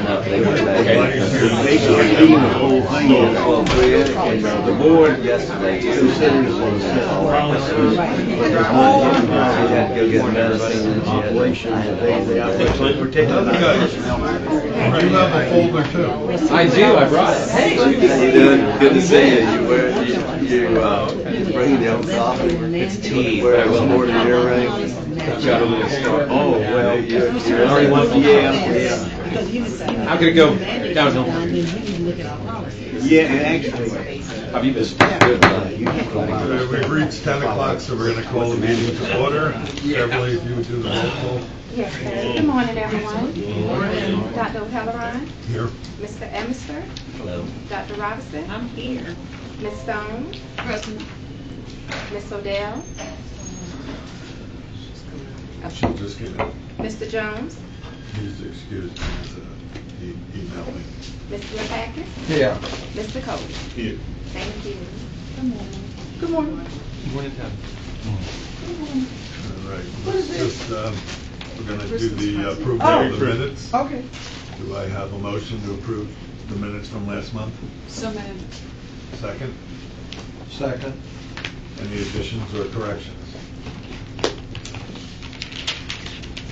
No, they went back. They convened the whole thing. Well, the board yesterday considered it one of the promises. She had to go get medicine and she had Operations, the operation, we're taking Other guys, you have a folder too. I do. I brought it. Hey. How you doing? Good to see you. You bring your own coffee. It's tea. Wear a sporting earring. Got a little start. Oh, well, You're yeah. How could it go downhill? Yeah, and actually, Have you been? good. We've reached 10 o'clock, so we're going to call the meeting to order. Beverly, if you would do the roll call. Yes, sir. Good morning, everyone. Dr. O'Halloran, Here. Mr. Emister, Hello. Dr. Robinson. I'm here. Ms. Stone. Present. Ms. Odell. She'll just get it. Mr. Jones. He's excused. He emailed me. Mr. LePackett. Yeah. Mr. Cole. Here. Thank you. Good morning. Good morning. All right. Let's just, we're going to do the approval of the minutes. Okay. Do I have a motion to approve the minutes from last month? So moved. Second? second. Any additions or corrections?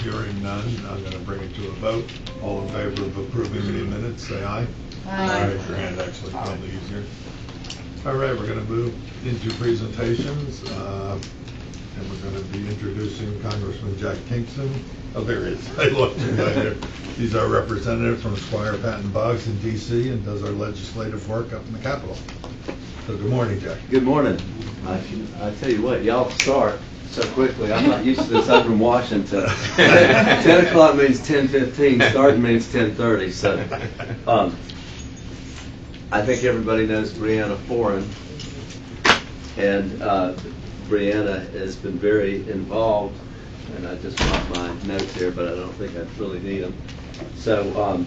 Hearing none, I'm going to bring it to a vote. All in favor of approving the minutes, say aye. Aye. Raise your hand, actually, probably easier. All right, we're going to move into presentations, and we're going to be introducing Congressman Jack Kingston. Oh, there he is. I lost him right there. He's our representative from Squire Patton Boggs in D.C. and does our legislative work up in the Capitol. So good morning, Jack. Good morning. I tell you what, y'all start so quickly. I'm not used to this. I'm from Washington. 10 o'clock means 10:15. Starting means 10:30. So, I think everybody knows Brianna Foran, and Brianna has been very involved. And I just brought my notes here, but I don't think I really need them. So,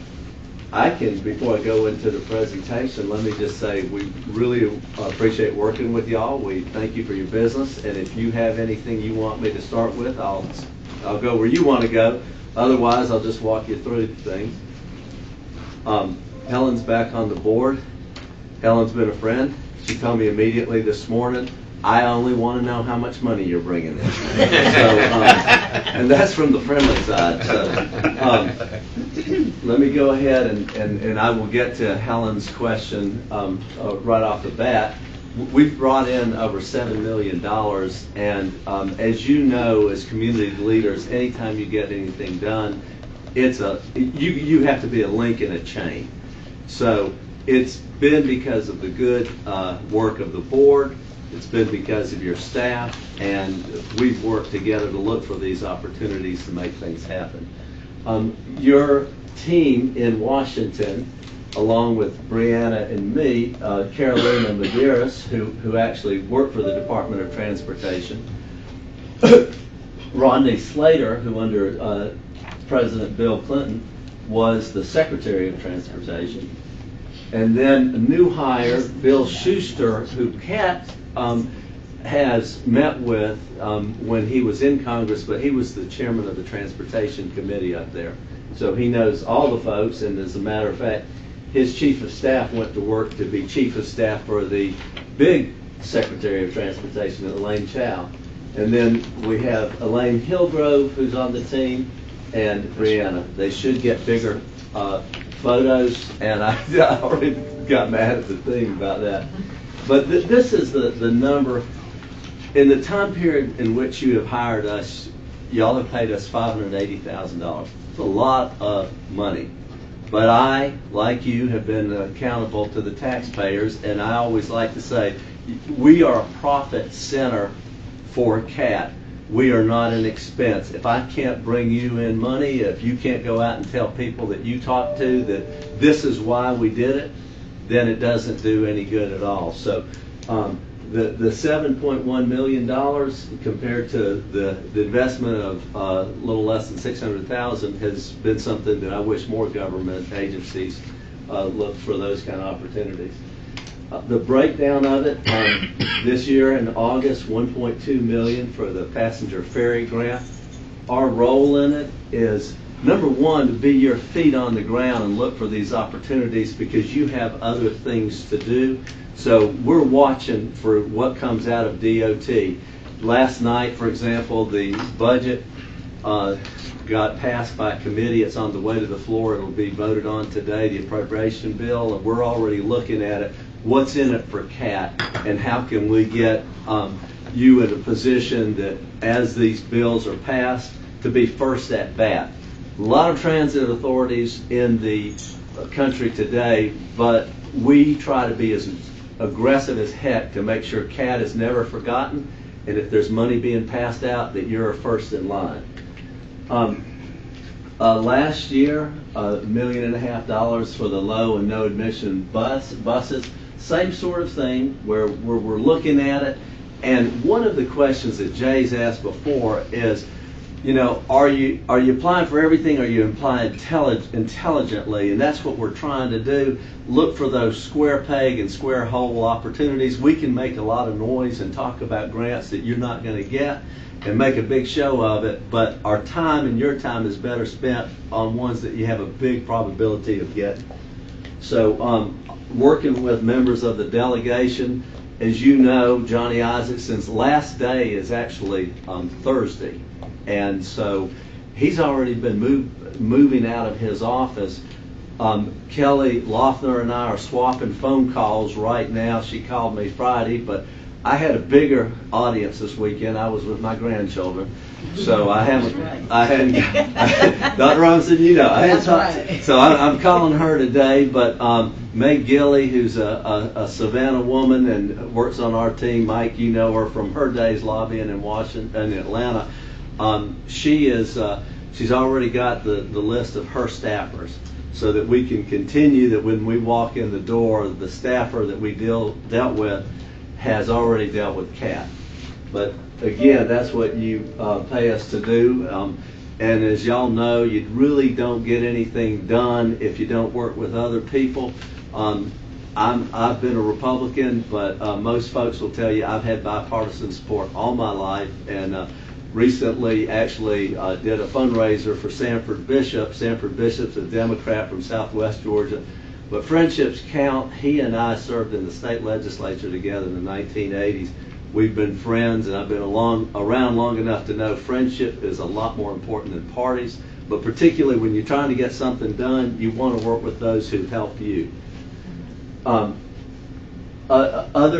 I can, before I go into the presentation, let me just say we really appreciate working with y'all. We thank you for your business, and if you have anything you want me to start with, I'll go where you want to go. Otherwise, I'll just walk you through things. Helen's back on the board. Helen's been a friend. She told me immediately this morning, I only want to know how much money you're bringing in. And that's from the friendly side. So, let me go ahead and I will get to Helen's question right off the bat. We've brought in over $7 million, and as you know, as community leaders, anytime you get anything done, you have to be a link in a chain. So it's been because of the good work of the board. It's been because of your staff, and we've worked together to look for these opportunities to make things happen. Your team in Washington, along with Brianna and me, Carolina Medeiros, who actually worked for the Department of Transportation, Rodney Slater, who under President Bill Clinton was the Secretary of Transportation, and then a new hire, Bill Schuster, who Kat has met with when he was in Congress, but he was the chairman of the Transportation Committee up there. So he knows all the folks, and as a matter of fact, his chief of staff went to work to be chief of staff for the big Secretary of Transportation, Elaine Chao. And then we have Elaine Hillgrove, who's on the team, and Brianna. They should get bigger photos, and I already got mad at the team about that. But this is the number. In the time period in which you have hired us, y'all have paid us $580,000. It's a lot of money. But I, like you, have been accountable to the taxpayers, and I always like to say, we are a profit center for CAT. We are not an expense. If I can't bring you in money, if you can't go out and tell people that you talk to that this is why we did it, then it doesn't do any good at all. So the $7.1 million compared to the investment of a little less than $600,000 has been something that I wish more government agencies look for those kind of opportunities. The breakdown of it, this year in August, $1.2 million for the passenger ferry grant. Our role in it is number one, to be your feet on the ground and look for these opportunities because you have other things to do. So we're watching for what comes out of DOT. Last night, for example, the budget got passed by committee. It's on the way to the floor. It'll be voted on today, the appropriation bill, and we're already looking at it. What's in it for CAT, and how can we get you in a position that as these bills are passed to be first at bat. A lot of transit authorities in the country today, but we try to be as aggressive as heck to make sure CAT is never forgotten, and if there's money being passed out, that you're first in line. Last year, $1.5 million for the low and no admission buses. Same sort of thing where we're looking at it. And one of the questions that Jay's asked before is, you know, are you applying for everything? Or are you applying intelligently? And that's what we're trying to do. Look for those square peg and square hole opportunities. We can make a lot of noise and talk about grants that you're not going to get and make a big show of it, but our time and your time is better spent on ones that you have a big probability of getting. So working with members of the delegation, as you know, Johnny Isaacson's last day is actually Thursday. And so he's already been moving out of his office. Kelly Loeffner and I are swapping phone calls right now. She called me Friday, but I had a bigger audience this weekend. I was with my grandchildren. So I hadn't, Dr. Robinson, you know, I hadn't talked. So I'm calling her today, but Meg Gilley, who's a Savannah woman and works on our team, Mike, you know her from her days lobbying in Washington and Atlanta. She's already got the list of her staffers so that we can continue that when we walk in the door, the staffer that we dealt with has already dealt with CAT. But again, that's what you pay us to do. And as y'all know, you really don't get anything done if you don't work with other people. I've been a Republican, but most folks will tell you I've had bipartisan support all my life, and recently actually did a fundraiser for Sanford Bishop. Sanford Bishop's a Democrat from Southwest Georgia. But friendships count. He and I served in the state legislature together in the 1980s. We've been friends, and I've been around long enough to know friendship is a lot more important than parties. But particularly when you're trying to get something done, you want to work with those who help you. Other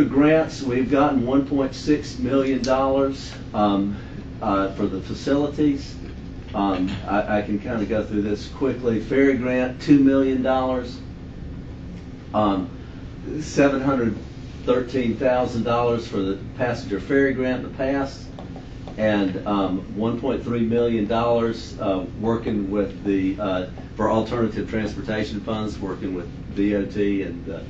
grants, we've gotten $1.6 million for the facilities. I can kind of go through this quickly. Ferry grant, $2 million. $713,000 for the passenger ferry grant in the past, and $1.3 million working with the for alternative transportation funds, working with DOT and the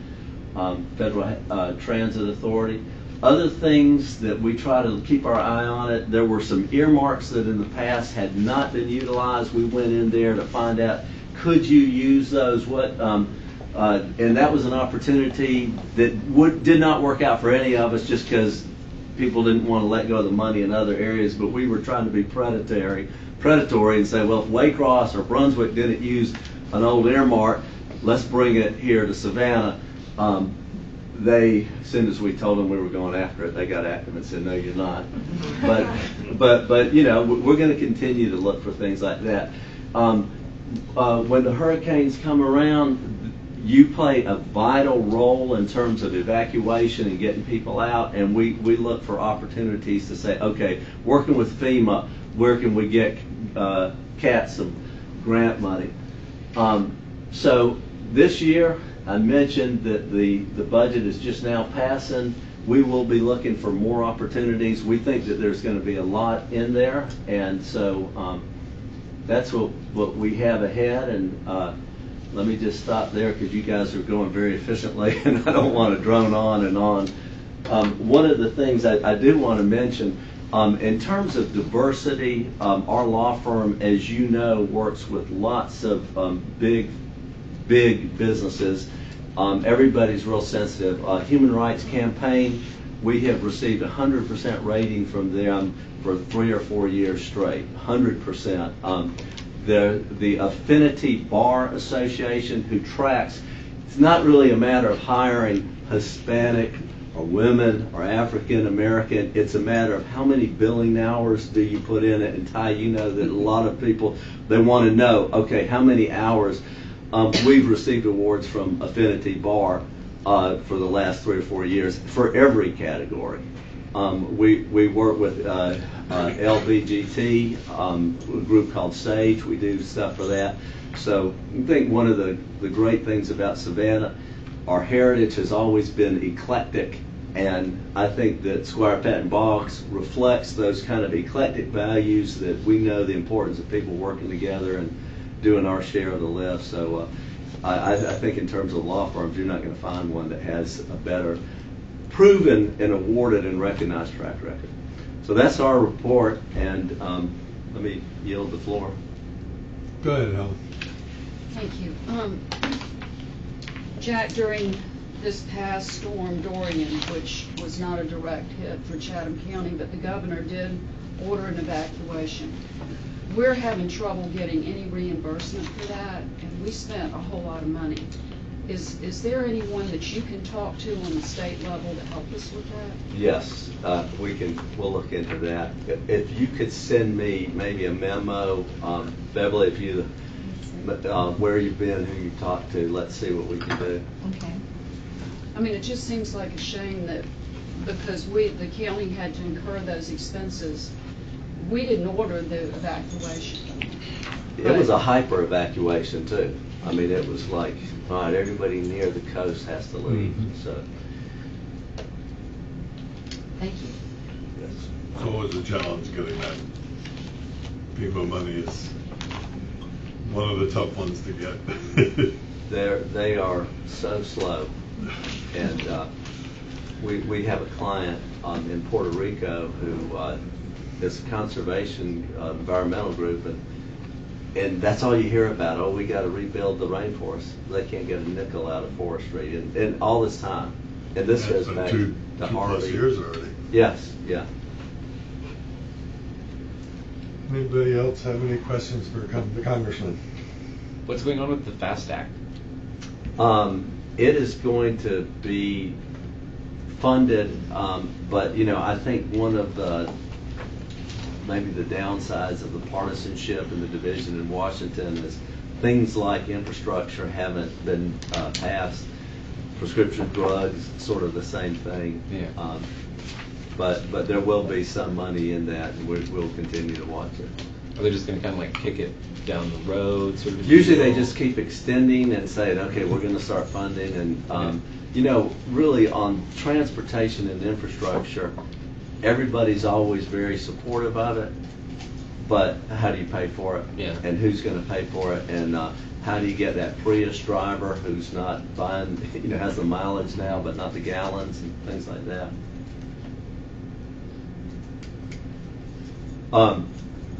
Federal Transit Authority. Other things that we try to keep our eye on it, there were some earmarks that in the past had not been utilized. We went in there to find out, could you use those? And that was an opportunity that did not work out for any of us just because people didn't want to let go of the money in other areas, but we were trying to be predatory and say, well, if Waycross or Brunswick didn't use an old earmark, let's bring it here to Savannah. As soon as we told them we were going after it, they got active and said, no, you're not. But you know, we're going to continue to look for things like that. When the hurricanes come around, you play a vital role in terms of evacuation and getting people out, and we look for opportunities to say, okay, working with FEMA, where can we get CAT some grant money? So this year, I mentioned that the budget is just now passing. We will be looking for more opportunities. We think that there's going to be a lot in there, and so that's what we have ahead. And let me just stop there because you guys are going very efficiently, and I don't want to drone on and on. One of the things I do want to mention, in terms of diversity, our law firm, as you know, works with lots of big businesses. Everybody's real sensitive. Human Rights Campaign, we have received 100% rating from them for 3 or 4 years straight, 100%. the Affinity Bar Association, who tracks, it's not really a matter of hiring Hispanic or women or African American. It's a matter of how many billing hours do you put in it. And Ty, you know that a lot of people, they want to know, okay, how many hours. We've received awards from Affinity Bar for the last 3 or 4 years for every category. We work with LBGT, a group called SAGE. We do stuff for that. So I think one of the great things about Savannah, our heritage has always been eclectic, and I think that Squire Patton Boggs reflects those kind of eclectic values that we know the importance of people working together and doing our share of the lift. So I think in terms of law firms, you're not going to find one that has a better proven and awarded and recognized track record. So that's our report, and let me yield the floor. Go ahead, Helen. Thank you. Jack, during this past storm Dorian, which was not a direct hit for Chatham County, but the governor did order an evacuation. We're having trouble getting any reimbursement for that, and we spent a whole lot of money. Is there anyone that you can talk to on the state level to help us with that? Yes, we'll look into that. If you could send me maybe a memo, Beverly, if you, where you've been, who you've talked to, let's see what we can do. Okay. I mean, it just seems like a shame that because the county had to incur those expenses, we didn't order the evacuation. It was a hyper evacuation too. I mean, it was like, all right, everybody near the coast has to leave. Mhm. So, Thank you. yes. So what was the challenge getting that FEMA money? Is one of the tough ones to get. They are so slow, and we have a client in Puerto Rico who is a conservation environmental group, and that's all you hear about. Oh, we got to rebuild the rainforest. They can't get a nickel out of forestry, and all this time. And this goes Been back two to plus Harvey. years already. Yes, yeah. Anybody else have any questions for the congressman? What's going on with the FAST Act? It is going to be funded, but I think one of maybe the downsides of the partisanship and the division in Washington is things like infrastructure haven't been passed. Prescription drugs, sort of the same thing. Yeah. But there will be some money in that, and we'll continue to watch it. Are they just going to kind of like kick it down the road, sort of? Usually they just keep extending and saying, okay, we're going to start funding. And, really on transportation and infrastructure, everybody's always very supportive of it. But how do you pay for it? Yeah. And who's going to pay for it? And how do you get that Prius driver who's not buying, has the mileage now, but not the gallons and things like that?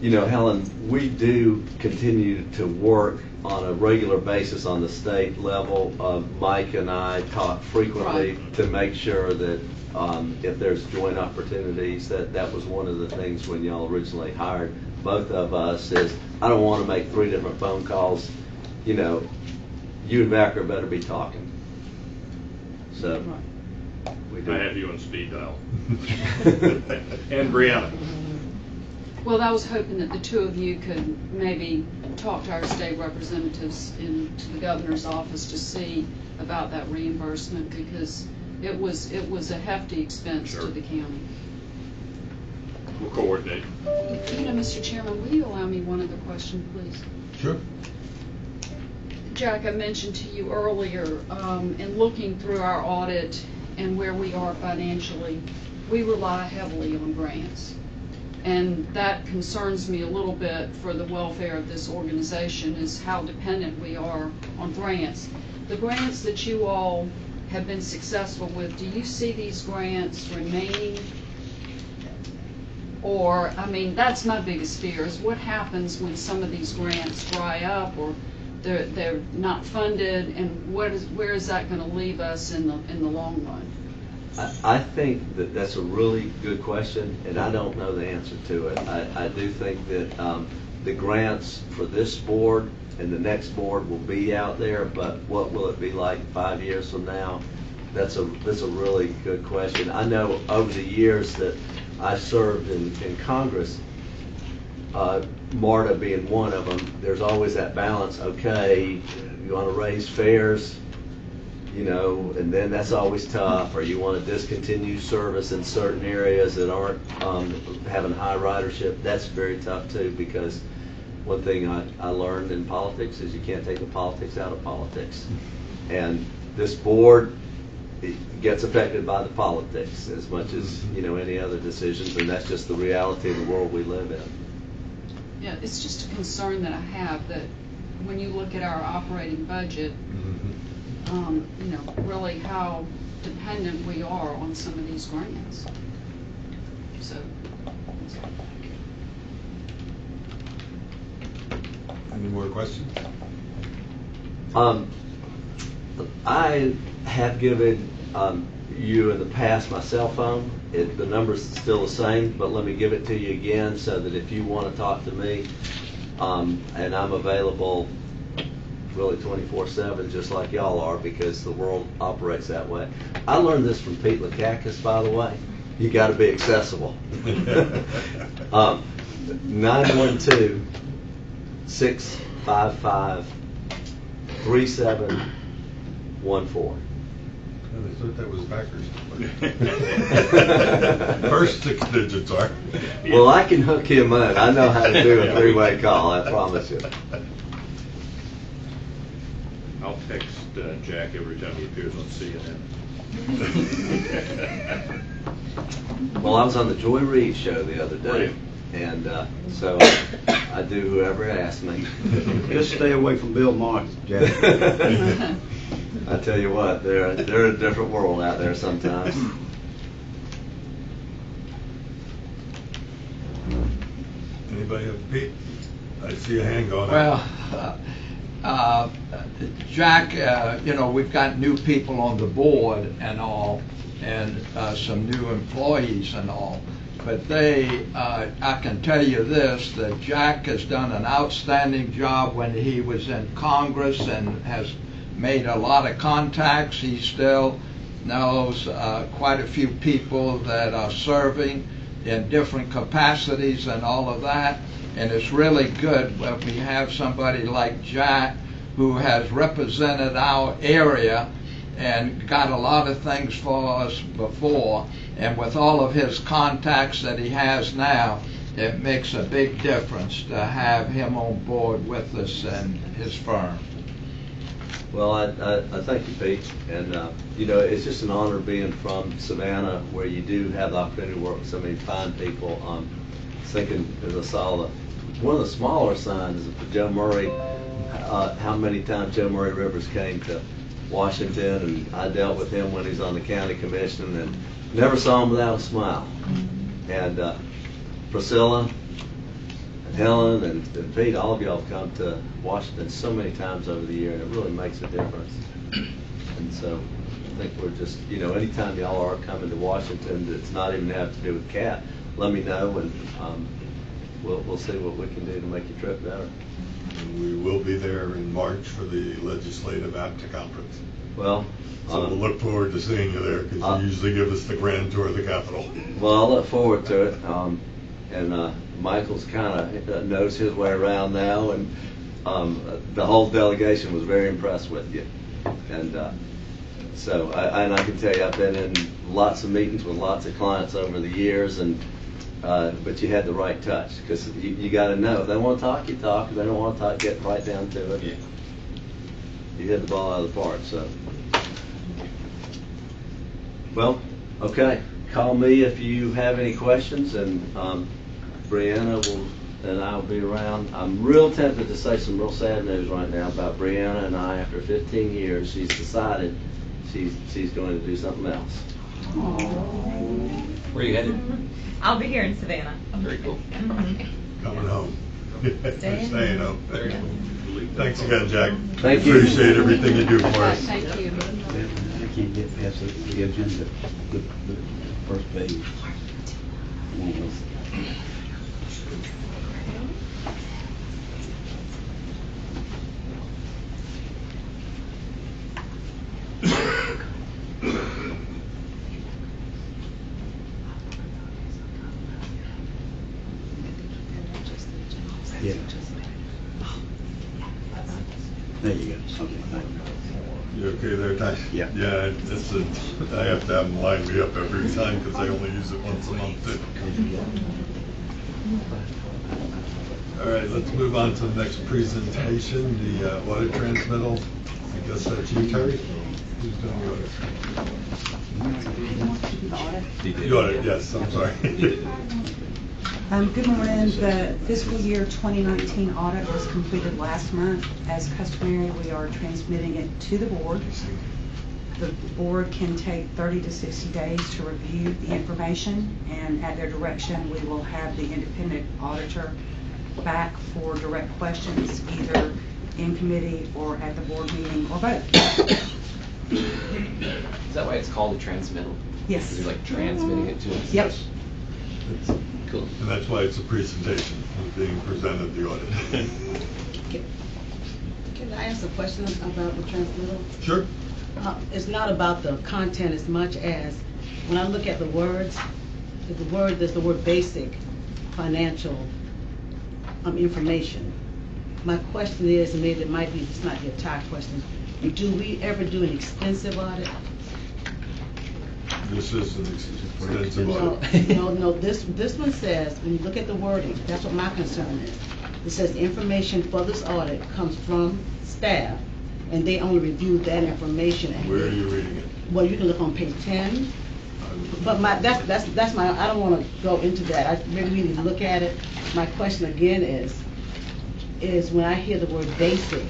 Helen, we do continue to work on a regular basis on the state level. Mike and I talk frequently to make sure that if there's joint opportunities, that was one of the things when y'all originally hired both of us is, I don't want to make 3 different phone calls. You and Vacker better be talking. So we do. I have you on speed dial. And Brianna. Well, I was hoping that the two of you could maybe talk to our state representatives in the governor's office to see about that reimbursement, because it was a hefty expense Sure. to the county. We'll coordinate. Mr. Chairman, will you allow me one other question, please? Sure. Jack, I mentioned to you earlier, in looking through our audit and where we are financially, we rely heavily on grants. And that concerns me a little bit for the welfare of this organization, is how dependent we are on grants. The grants that you all have been successful with, do you see these grants remaining? Or, that's my biggest fear, is what happens when some of these grants dry up or they're not funded, and where is that going to leave us in the long run? I think that's a really good question, and I don't know the answer to it. I do think that the grants for this board and the next board will be out there, but what will it be like 5 years from now? That's a really good question. I know over the years that I served in Congress, MARTA being one of them, there's always that balance. Okay, you want to raise fares, you know, and then that's always tough. Or you want to discontinue service in certain areas that aren't having high ridership. That's very tough too, because one thing I learned in politics is you can't take the politics out of politics. And this board, it gets affected by the politics as much as, you know, any other decisions, and that's just the reality of the world we live in. Yeah, it's just a concern that I have, that when you look at our operating budget, you know, really how dependent we are on some of these grants. So, Any more questions? I have given you in the past my cell phone. The number's still the same, but let me give it to you again so that if you want to talk to me, and I'm available really 24/7, just like y'all are, because the world operates that way. I learned this from Pete Lakakis, by the way. You got to be accessible. 912-655-3714. I thought that was backwards. First 6 digits are. Well, I can hook him in. I know how to do a three-way call, I promise you. I'll text Jack every time he appears on CNN. Well, I was on the Joy Reid show the other day, and so I do whoever asks me. Just stay away from Bill Martin, Jack. I tell you what, they're a different world out there sometimes. Anybody have Pete? I see a hand going up. Well, Jack, you know, we've got new people on the board and all, and some new employees and all. But I can tell you this, that Jack has done an outstanding job when he was in Congress and has made a lot of contacts. He still knows quite a few people that are serving in different capacities and all of that. And it's really good when we have somebody like Jack who has represented our area and got a lot of things for us before. And with all of his contacts that he has now, it makes a big difference to have him on board with us and his firm. Well, I thank you, Pete. And, you know, it's just an honor being from Savannah, where you do have the opportunity to work with so many fine people. I was thinking, as I saw one of the smaller signs for Joe Murray, how many times Joe Murray Rivers came to Washington, and I dealt with him when he's on the county commission, and never saw him without a smile. And Priscilla, and Helen, and Pete, all of y'all have come to Washington so many times over the year, and it really makes a difference. And so I think we're just, you know, anytime y'all are coming to Washington, it's not even have to do with CAT, let me know, and we'll see what we can do to make your trip better. And we will be there in March for the Legislative APTA Conference. Well, So we'll look forward to seeing you there, because you usually give us the grand tour of the Capitol. well, I'll look forward to it. And Michael's kind of knows his way around now, and the whole delegation was very impressed with you. And so I can tell you, I've been in lots of meetings with lots of clients over the years, and but you had the right touch, because you got to know, if they want to talk, you talk. If they don't want to talk, get right down to it. Yeah. You hit the ball out of the park. So, well, okay. Call me if you have any questions, and Brianna and I will be around. I'm real tempted to say some real sad news right now about Brianna and I. After 15 years, she's decided she's going to do something else. Where are you headed? I'll be here in Savannah. Very cool. Coming home. Staying home. Very cool. Thanks again, Jack. Thank you. Appreciate everything you do for us. thank you. I can't get past the agenda, the first page. There you go. Okay. You okay there, Ty? Yeah. Yeah, I have to have them line me up every time because I only use it once a month too. All right, let's move on to the next presentation, the audit transmittal. I guess that's you, Terry? Who's doing the audit? The audit, yes, I'm sorry. Good morning. The fiscal year 2019 audit was completed last month. As customary, we are transmitting it to the board. The board can take 30 to 60 days to review the information, and at their direction, we will have the independent auditor back for direct questions, either in committee or at the board meeting, or both. Is that why it's called a transmittal? Yes. You're like transmitting it to us? Yep. Cool. And that's why it's a presentation, it's being presented the audit. Can I ask a question about the transmittal? Sure. It's not about the content as much as, when I look at the words, there's the word basic financial information. My question is, and maybe it's not the entire question, do we ever do an extensive audit? This is an extensive audit. No, this one says, when you look at the wording, that's what my concern is. It says the information for this audit comes from staff, and they only review that information. And Where are you reading it? Well, you can look on page 10. But that's my, I don't want to go into that. I really need to look at it. My question again is when I hear the word basic,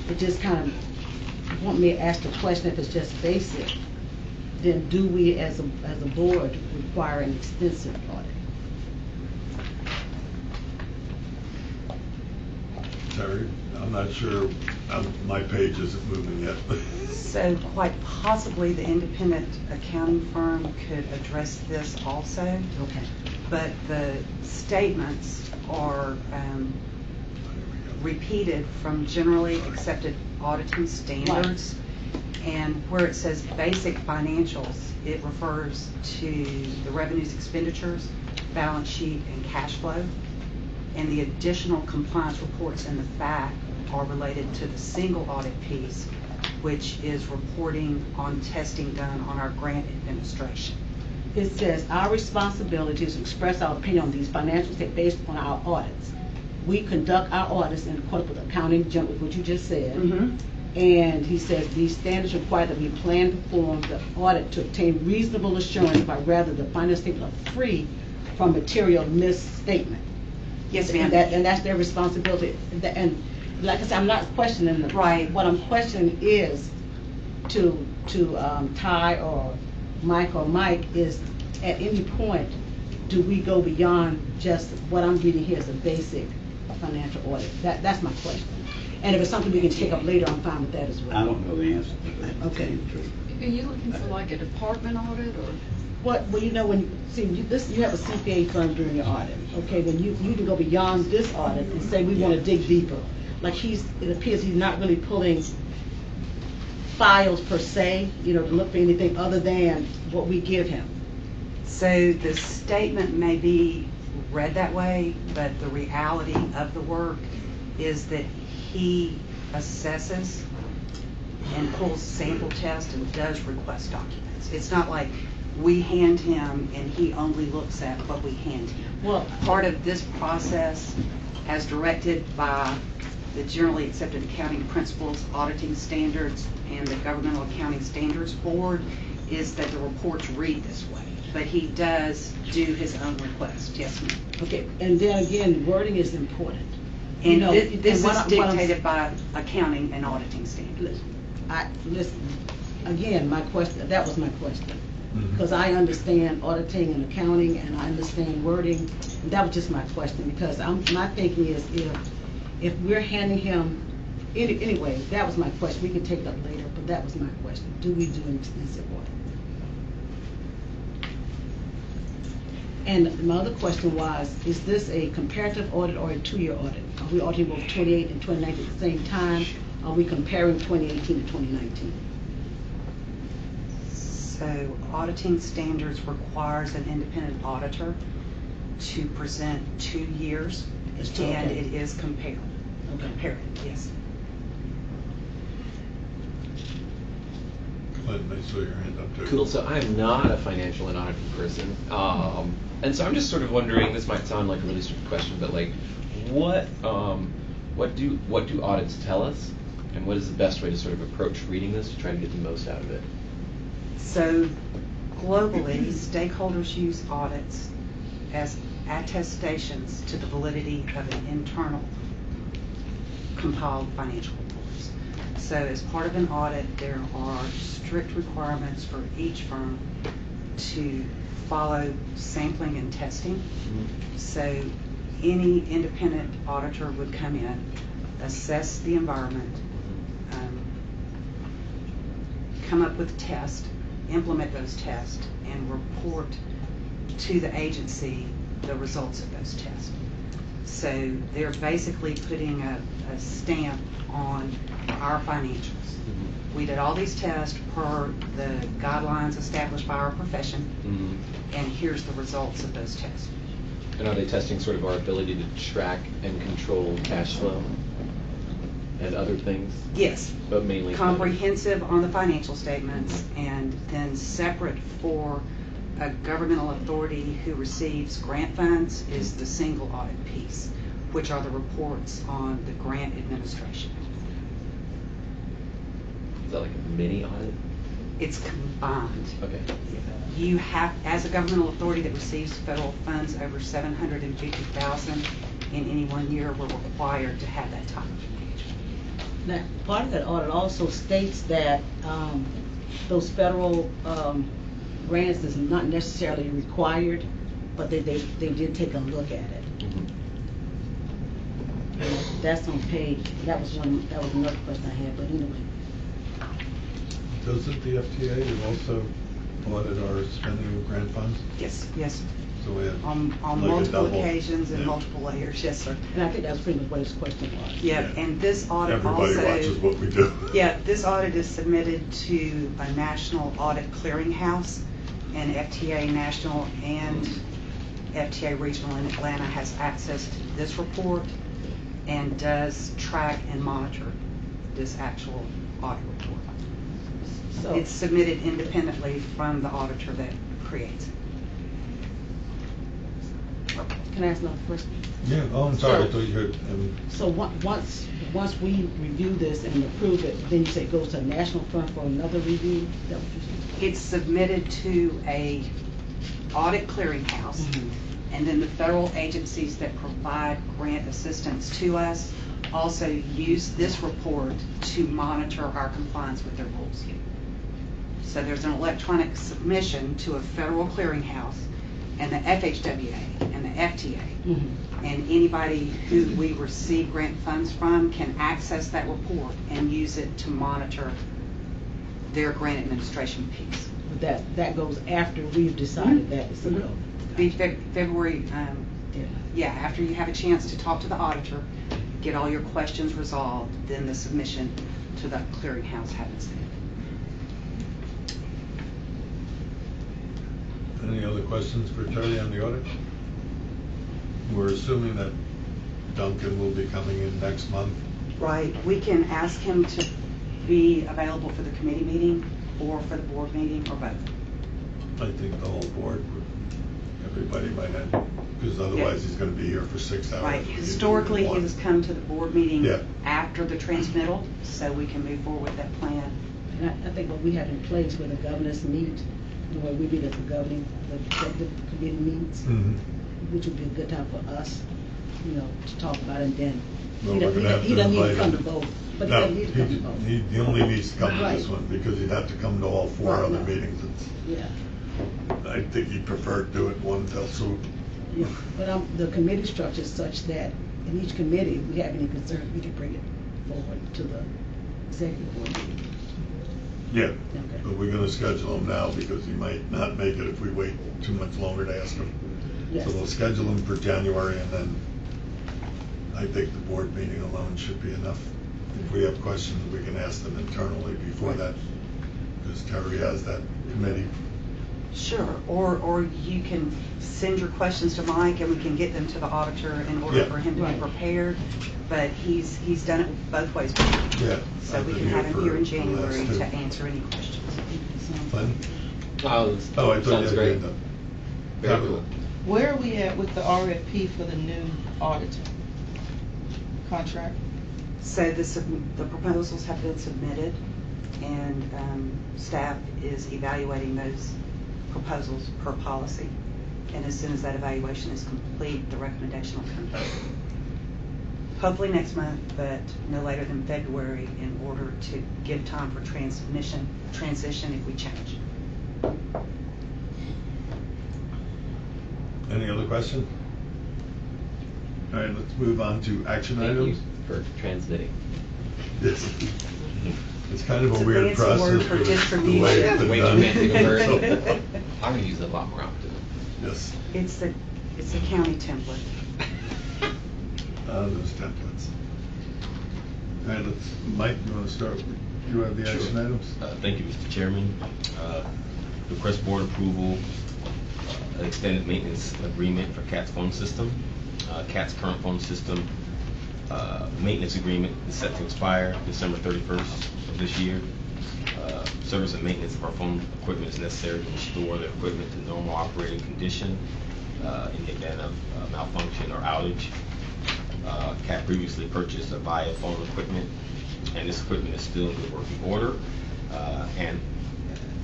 it just kind of want me to ask the question, if it's just basic, then do we as a board require an extensive audit? Terry, I'm not sure, my page isn't moving yet. So quite possibly the independent accounting firm could address this also. Okay. But the statements are repeated from generally accepted auditing standards. And where it says basic financials, it refers to the revenues, expenditures, balance sheet, and cash flow. And the additional compliance reports in the back are related to the single audit piece, which is reporting on testing done on our grant administration. It says our responsibility is to express our opinion on these financials based on our audits. We conduct our audits in accordance with accounting, what you just said. Mm-hmm. And he says these standards require that we plan to perform the audit to obtain reasonable assurance by rather the financial statements are free from material misstatement. Yes, ma'am. And that's their responsibility. And like I said, I'm not questioning them. Right. What I'm questioning is to Ty or Mike is, at any point, do we go beyond just what I'm reading here as a basic financial audit? That's my question. And if it's something we can take up later, I'm fine with that as well. I don't know the answer to that. Okay. Are you looking for like a department audit or? Well, you know, when you have a CPA firm doing your audit, okay, then you can go beyond this audit and say we want to dig deeper. Like it appears he's not really pulling files per se, to look for anything other than what we give him. So the statement may be read that way, but the reality of the work is that he assesses and pulls sample tests and does request documents. It's not like we hand him and he only looks at what we hand him. Well, part of this process, as directed by the Generally Accepted Accounting Principles, Auditing Standards, and the Governmental Accounting Standards Board, is that the reports read this way. But he does do his own request. Yes, ma'am. Okay, and then again, wording is important. And this is dictated by accounting and auditing standards. Listen, again, my question, that was my question. Mm-hmm. Because I understand auditing and accounting and I understand wording. And that was just my question, because my thinking is if we're handing him, anyway, that was my question. We can take it up later, but that was my question. Do we do an extensive audit? And my other question was, is this a comparative audit or a 2-year audit? Are we auditing both 28 and 2019 at the same time? Are we comparing 2018 to 2019? So auditing standards requires an independent auditor to present 2 years, and it is compared. Okay. Compared, yes. Clinton, I saw your hand up too. Cool. So I'm not a financial and auditing person, and so I'm just sort of wondering. This might sound like a really stupid question, but like, what do audits tell us, and what is the best way to sort of approach reading this to try to get the most out of it? So globally, stakeholders use audits as attestations to the validity of an internal compiled financial reports. So as part of an audit, there are strict requirements for each firm to follow sampling and testing. So any independent auditor would come in, assess the environment, come up with tests, implement those tests, and report to the agency the results of those tests. So they're basically putting a stamp on our financials. We did all these tests per the guidelines established by our profession, and here's the results of those tests. And are they testing sort of our ability to track and control cash flow and other things? Yes. But mainly comprehensive on the financial statements, and then separate for a governmental authority who receives grant funds is the single audit piece, which are the reports on the grant administration. Is that like a mini audit? It's combined. Okay. You have, as a governmental authority that receives federal funds over $750,000 in any 1 year, we're required to have that type of engagement. Now, part of that audit also states that those federal grants is not necessarily required, but they did take a look at it. That's on page. That was another question I had, but anyway. Doesn't the FTA also audit our spending of grant funds? Yes, yes. So we have on like multiple a double, occasions and yeah. multiple layers, yes, sir. And I think that's pretty much what his question was. Yeah, and this audit Everybody also watches what we do. Yeah, this audit is submitted to a national audit clearinghouse, and FTA National and FTA Regional in Atlanta has access to this report and does track and monitor this actual audit report. So It's submitted independently from the auditor that creates it. can I ask another question? Yeah, oh, I'm sorry, I So- thought you heard, So once we review this and approve it, then you say it goes to a national firm for another review? Is that what you're saying? It's submitted to a audit clearinghouse, and then the federal agencies that provide grant assistance to us also use this report to monitor our compliance with their rules. So there's an electronic submission to a federal clearinghouse, and the FHWA and the FTA, and anybody who we receive grant funds from can access that report and use it to monitor their grant administration piece. But that goes after we've decided that it's a go. Be February, after you have a chance to talk to the auditor, get all your questions resolved, then the submission to that clearinghouse happens then. any other questions for Terry on the audit? We're assuming that Duncan will be coming in next month. Right, we can ask him to be available for the committee meeting or for the board meeting or both. I think the whole board, everybody might have, because otherwise he's gonna be here for 6 hours. Right, We need to do historically, he one. has come to the board meeting Yeah. after the transmittal, so we can move forward with that plan. And I think what we have in place where the governors meet, the way we meet as a governing, the executive committee meets, Mhm. which would be a good time for us, to talk about it, and then Well, he we're doesn't gonna have to need to invite come him. to both, but he No, doesn't need to come to both. he only needs to come to this Right. one, because he'd have to come to all four Right, other no. meetings. Yeah, I think he'd prefer to do it one fell swoop. yeah, but the committee structure is such that in each committee, if we have any concerns, we can bring it forward to the executive board meeting. Yeah, Okay. but we're gonna schedule him now, because he might not make it if we wait too much longer to ask him. Yes. So we'll schedule him for January, and then I think the board meeting alone should be enough. If we have questions, we can ask them internally before that, because Terry has that committee Sure, or you can send your questions to Mike and we can get them to the auditor in order Yeah. for him to Right. be prepared. But he's done it both ways. Yeah. So I've we been can have him for here in the last January two. to answer any questions. Fun? Oh, Oh, I thought you sounds had great. hand up. Very Tabitha. cool. Where are we at with the RFP for the new auditor contract? So the proposals have been submitted, and staff is evaluating those proposals per policy. And as soon as that evaluation is complete, the recommendation will come through. Hopefully next month, but no later than February, in order to give time for transition if we change. Any other question? All right, let's move on to action Thank you items. for transmitting. Yes. It's kind of It's a a weird fancy word process for with the way distribution. it's been Way too done. fancy a word. I'm gonna use it a lot more often. Yes, It's the county template. those templates. All right, Mike, you want to start? You have the action items? Thank you, Mr. Chairman. Request board approval, extended maintenance agreement for CAT's phone system. CAT's current phone system maintenance agreement is set to expire December 31st of this year. Service and maintenance of our phone equipment is necessary to restore the equipment to normal operating condition in the event of malfunction or outage. CAT previously purchased a Avaya phone equipment, and this equipment is still in good working order. And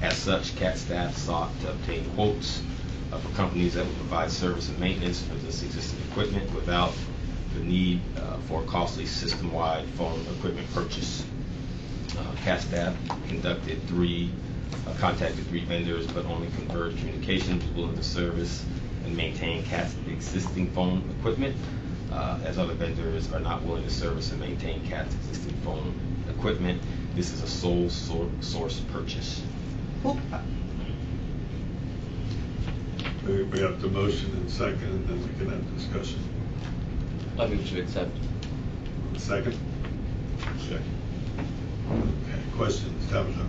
as such, CAT staff sought to obtain quotes for companies that would provide service and maintenance for this existing equipment without the need for a costly system-wide phone equipment purchase. CAT staff contacted three vendors, but only Converged Communications was willing to service and maintain CAT's existing phone equipment, as other vendors are not willing to service and maintain CAT's existing phone equipment. This is a sole source purchase. We have the motion and second, and then we can have discussion. I move to accept. Second? Second. Okay, questions, Tabitha?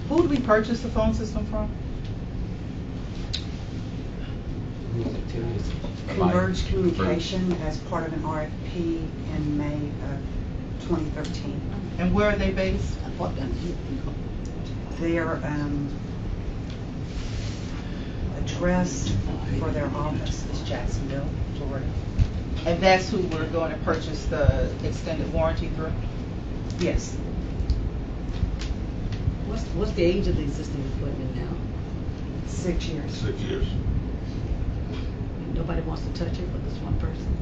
Who did we purchase the phone system from? Converged Communication as part of an RFP in May of 2013. And where are they based? Their address for their office is Jacksonville, Florida. And that's who we're going to purchase the extended warranty through? Yes. What's the age of the existing equipment now? 6 years. 6 years. Nobody wants to touch it but this one person.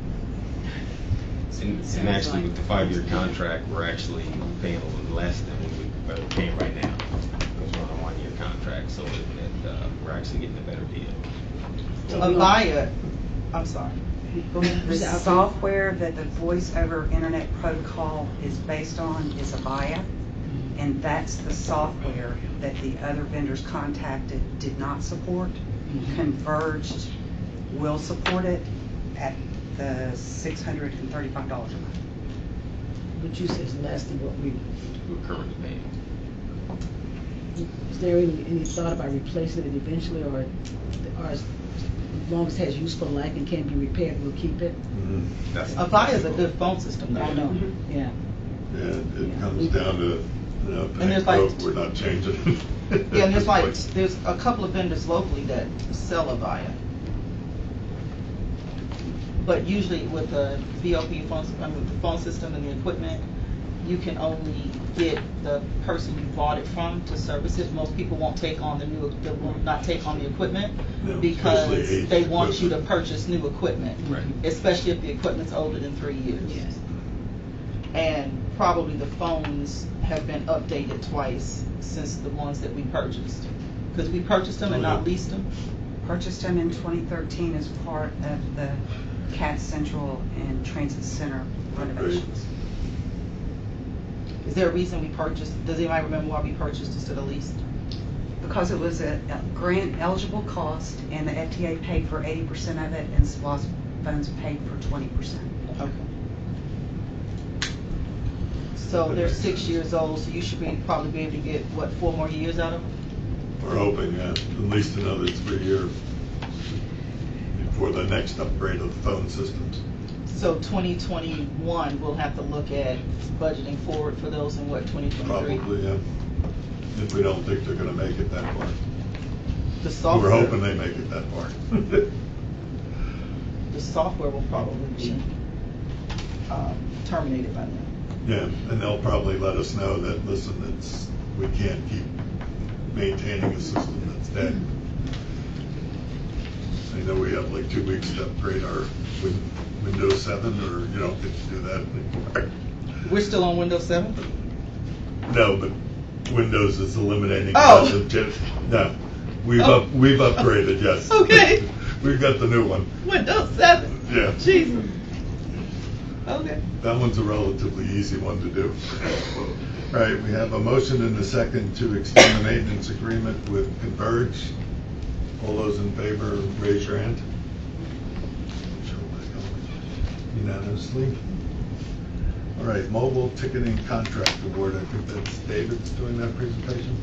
And actually, with the 5-year contract, we're actually paying a little less than what we're paying right now, because we're on a 1-year contract, so we're actually getting a better deal. Avaya, I'm sorry. The software that the voice over internet protocol is based on is Avaya, and that's the software that the other vendors contacted did not support. Converged will support it at the $635 a month. But you said it's less than what We're currently paying. is there any thought about replacing it eventually, or as long as it has useful life and can be repaired, we'll keep it? Avaya is a good phone system, though. I know, yeah. Yeah, it comes down to, And there's we're not changing. Yeah, and there's a couple of vendors locally that sell Avaya. But usually with the VOP phone, with the phone system and the equipment, you can only get the person you bought it from to service it. Most people won't take on they will not take on the equipment No, because especially they aged want you to equipment. purchase new equipment, Right. especially if the equipment's older than 3 years. Yes. And probably the phones have been updated twice since the ones that we purchased. Because we purchased them and not leased them. Purchased them in 2013 as part of the CAT Central and Transit Center renovations. Is there a reason we purchased, does anybody remember why we purchased instead of leased? Because it was a grant eligible cost, and the FTA paid for 80% of it, and SPOS funds paid for 20%. Okay. So they're 6 years old, so you should probably be able to get, what, 4 more years out of them? We're hoping at least another 3 years before the next upgrade of the phone systems. So 2021, we'll have to look at budgeting forward for those in what, 2023? Probably, yeah. If we don't think they're gonna make it that far. The software. We're hoping they make it that far. The software will probably be terminated by then. Yeah, and they'll probably let us know that, listen, we can't keep maintaining a system that's dead. I know we have like 2 weeks to upgrade our Windows 7, or you don't get to do that anymore. We're still on Windows 7? No, but Windows is eliminating. Oh. No, we've Oh. we've upgraded, yes. Okay. We've got the new one. Windows 7? Yeah. Jesus. Okay. That one's a relatively easy one to do. All right, we have a motion and a second to extend the maintenance agreement with Converge. All those in favor, raise your hand. Unanimously. All right, mobile ticketing contract award. I think that's David's doing that presentation.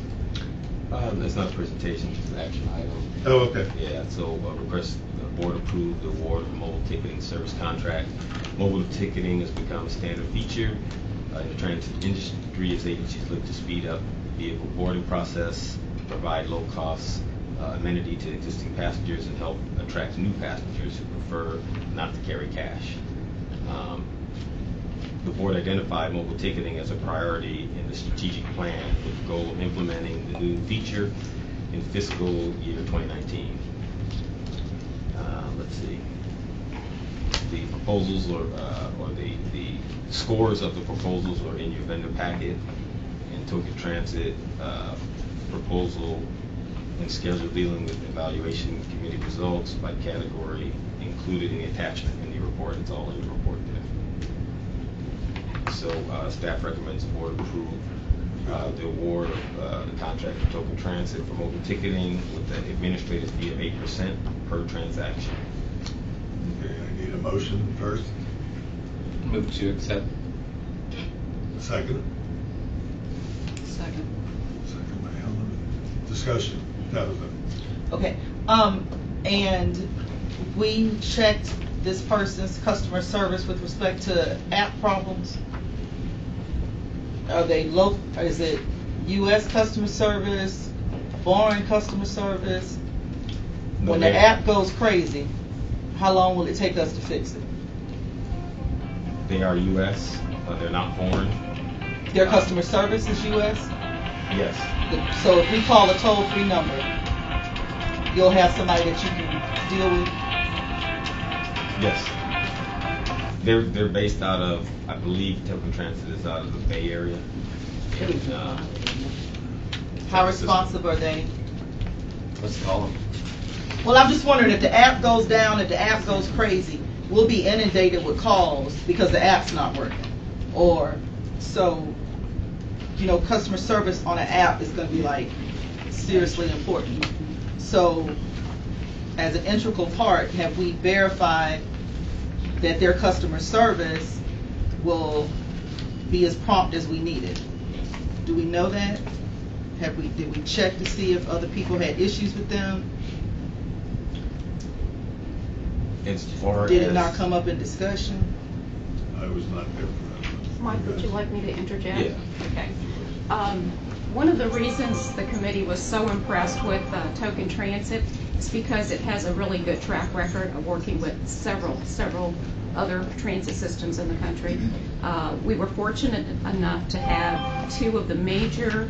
It's not a presentation, it's an action item. Oh, okay. Yeah, so request the board approve the award of mobile ticketing service contract. Mobile ticketing has become a standard feature in the transit industry as agencies look to speed up vehicle boarding process, provide low-cost amenity to existing passengers, and help attract new passengers who prefer not to carry cash. The board identified mobile ticketing as a priority in the strategic plan with the goal of implementing the new feature in fiscal year 2019. Let's see. The proposals or the scores of the proposals are in your vendor packet, and Token Transit proposal and schedule dealing with evaluation committee results by category included in the attachment in the report. It's all in the report there. So staff recommends the board approve the award of the contract with Token Transit for mobile ticketing with an administrative fee of 8% per transaction. Okay, I need a motion first. Move to accept. Second. Second. Second by Helen. Discussion. Tabitha. Okay, and we checked this person's customer service with respect to app problems. Are they is it U.S. customer service, foreign customer service? No, When the they- app goes crazy, how long will it take us to fix it? They are U.S., they're not foreign. Their customer service is U.S.? Yes. So if we call a toll-free number, you'll have somebody that you can deal with? Yes. They're based out of, I believe Token Transit is out of the Bay Area. And, How responsive are they? Let's call them. Well, I'm just wondering if the app goes down, if the app goes crazy, we'll be inundated with calls because the app's not working. Or, so, you know, customer service on an app is going to be like seriously important. So, as an integral part, have we verified that their customer service will be as prompt as we need it? Do we know that? Did we check to see if other people had issues with them? as far Did as it not come up in discussion? I was not there for that. Mike, would you like me to interject? Yeah. Okay. One of the reasons the committee was so impressed with Token Transit is because it has a really good track record of working with several other transit systems in the country. We were fortunate enough to have two of the major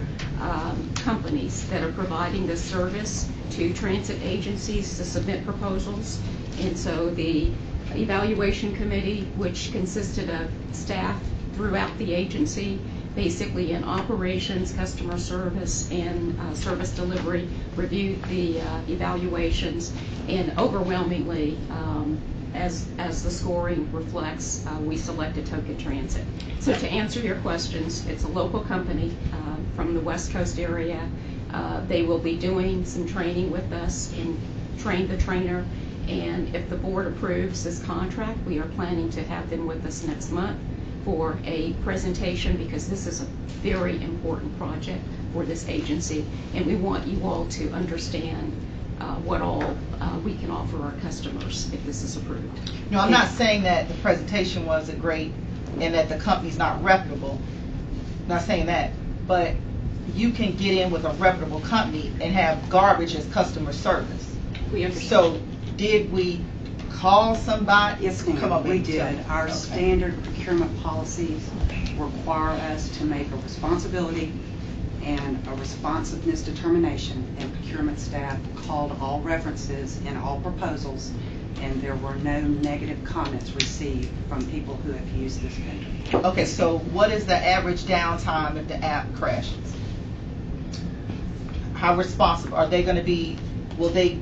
companies that are providing this service to transit agencies to submit proposals. And so the evaluation committee, which consisted of staff throughout the agency, basically in operations, customer service, and service delivery, reviewed the evaluations, and overwhelmingly, as the scoring reflects, we selected Token Transit. So to answer your questions, it's a local company from the West Coast area. They will be doing some training with us and train the trainer. And if the board approves this contract, we are planning to have them with us next month for a presentation because this is a very important project for this agency, and we want you all to understand what all we can offer our customers if this is approved. No, I'm not saying that the presentation wasn't great and that the company's not reputable. Not saying that, but you can get in with a reputable company and have garbage as customer service. We understand. So did we call somebody? Yes, Come ma'am, on, we baby, tell me. did. Our Okay. standard procurement policies require us to make a responsibility and a responsiveness determination, and procurement staff called all references in all proposals, and there were no negative comments received from people who have used this vendor. Okay, so what is the average downtime if the app crashes? How responsive are they going to be? Will they,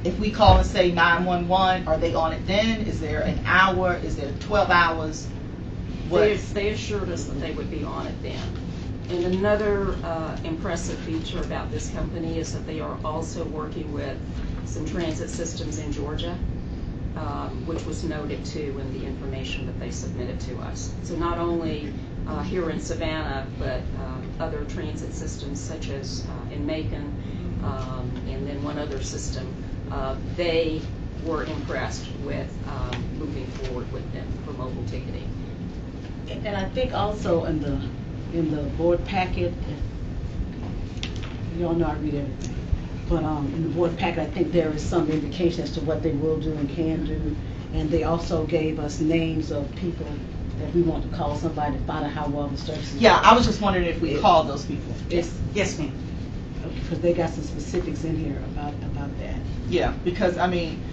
if we call and say 911, are they on it then? Is there an hour? Is there 12 hours? They assured us that they would be on it then. And another impressive feature about this company is that they are also working with some transit systems in Georgia, which was noted too in the information that they submitted to us. So not only here in Savannah, but other transit systems such as in Macon, and then one other system, they were impressed with moving forward with them for mobile ticketing. And I think also in the board packet, you all know I read everything, but in the board packet, I think there is some indication as to what they will do and can do, and they also gave us names of people that we want to call somebody to find out how well the service is. Yeah, I was just wondering if we called those people. Yes, ma'am. Because they got some specifics in here about that. Yeah, because I mean,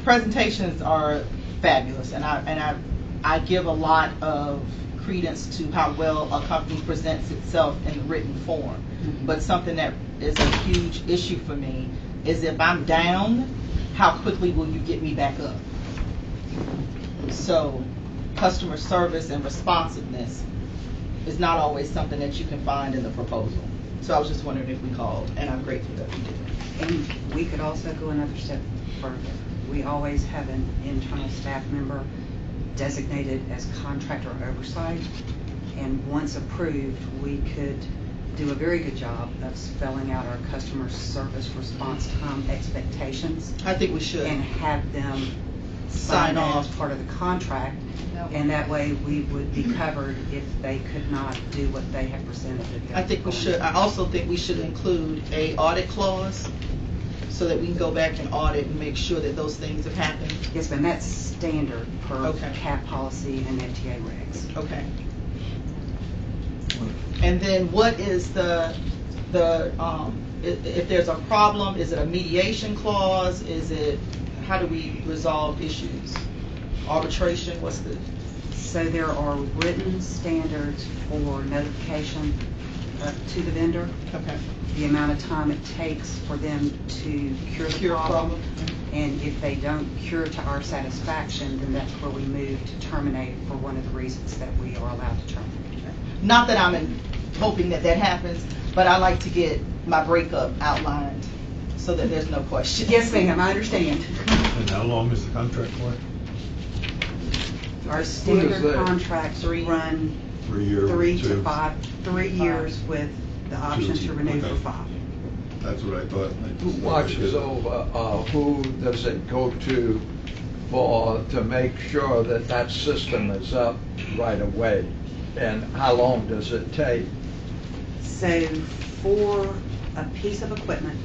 presentations are fabulous, and I give a lot of credence to how well a company presents itself in the written form. Mm-hmm. But something that is a huge issue for me is if I'm down, how quickly will you get me back up? So customer service and responsiveness is not always something that you can find in the proposal. So I was just wondering if we called, and I'm grateful that we did. And we could also go another step further. We always have an internal staff member designated as contractor oversight, and once approved, we could do a very good job of spelling out our customer service response time expectations. I think we should. And have them Sign sign off off. as part of the contract, and that way we would be covered if they could not do what they have presented. I think we should. I also think we should include a audit clause so that we can go back and audit and make sure that those things have happened. Yes, ma'am, that's standard per Okay. CAP policy and FTA regs. Okay. And then what is if there's a problem, is it a mediation clause? Is it, how do we resolve issues? Arbitration, what's the? So there are written standards for notification to the vendor. Okay. The amount of time it takes for them to cure the problem. And if they don't cure to our satisfaction, then that's where we move to terminate for one of the reasons that we are allowed to terminate. Not that I'm hoping that happens, but I like to get my breakup outlined so that there's no question. Yes, ma'am, I understand. And how long is the contract for? Our standard contracts run 3 years? 3 to two? 5, 3 years with the option to renew for Okay. 5. That's what I thought. Who watches over, who does it go to to make sure that that system is up right away? And how long does it take? So for a piece of equipment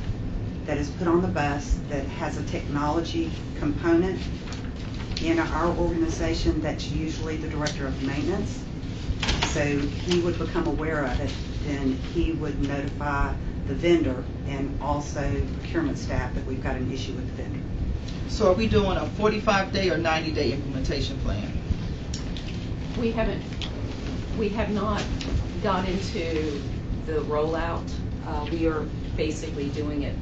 that is put on the bus that has a technology component, in our organization, that's usually the director of maintenance. So he would become aware of it, then he would notify the vendor and also procurement staff that we've got an issue with the vendor. So are we doing a 45-day or 90-day implementation plan? We have not got into the rollout. We are basically doing it,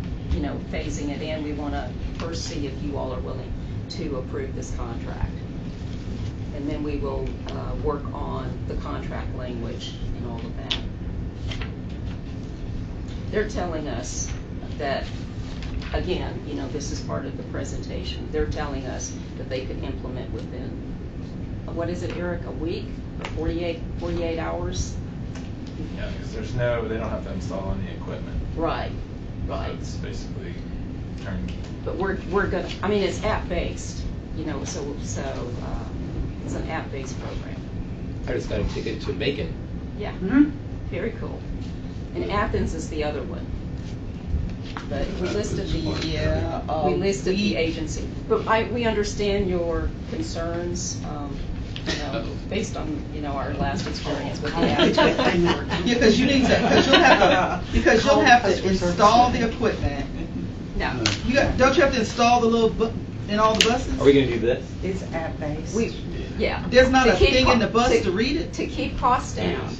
phasing it in. We want to first see if you all are willing to approve this contract. And then we will work on the contract language and all of that. They're telling us that, again, this is part of the presentation. They're telling us that they could implement within a what is it, Eric, a week, 48 hours? Yeah, because they don't have to install any equipment. Right. It's basically turnkey. But we're gonna, I mean, it's app-based, so it's an app-based program. I just got a ticket to Macon. Yeah, Mhm. very cool. And Athens is the other one. But we listed the agency. But we understand your concerns, based on, our last experience with the app. Yeah, because you'll have to install the equipment. No. Don't you have to install the little in all the buses? Are we gonna do this? It's app-based. Yeah. There's not To a keep thing in the bus to read it? To keep costs down.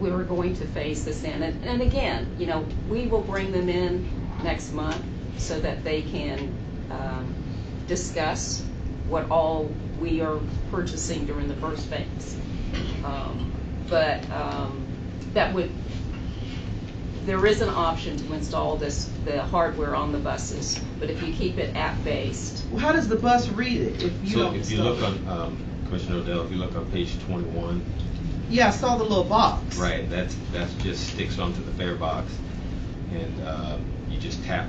We're going to phase this in. And again, we will bring them in next month so that they can discuss what all we are purchasing during the first phase. There is an option to install the hardware on the buses, but if you keep it app-based. Well, how does the bus read it if you So don't if you install look it? on, Commissioner Odell, if you look on page 21, Yeah, I saw the little box. right, that's just sticks onto the fare box, and you just tap.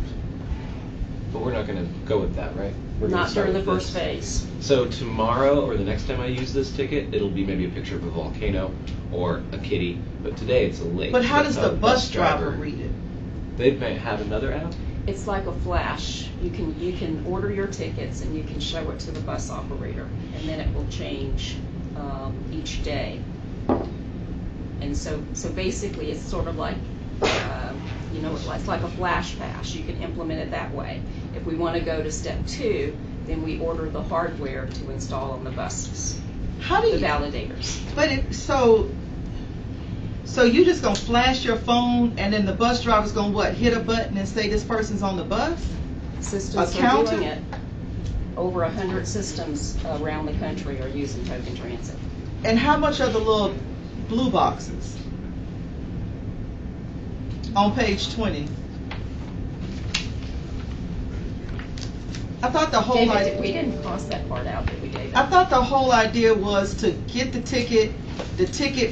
But we're not gonna go with that, right? We're gonna Not start during the with first this. phase. So tomorrow or the next time I use this ticket, it'll be maybe a picture of a volcano or a kitty. But today it's a lake. But how That's does the bus driver read it? They may have another app. It's like a flash. You can order your tickets and you can show it to the bus operator, and then it will change each day. And so basically, it's sort of like, it's like a flash pass. You can implement it that way. If we want to go to step 2, then we order the hardware to install on the buses. How do you? The validators. But so you just gonna flash your phone and then the bus driver's gonna what? Hit a button and say this person's on the bus? Systems are Accountant? doing it. Over 100 systems around the country are using token transit. And how much are the little blue boxes? On page 20. I thought the whole idea. We didn't cross that part out, did we, David? I thought the whole idea was to get the ticket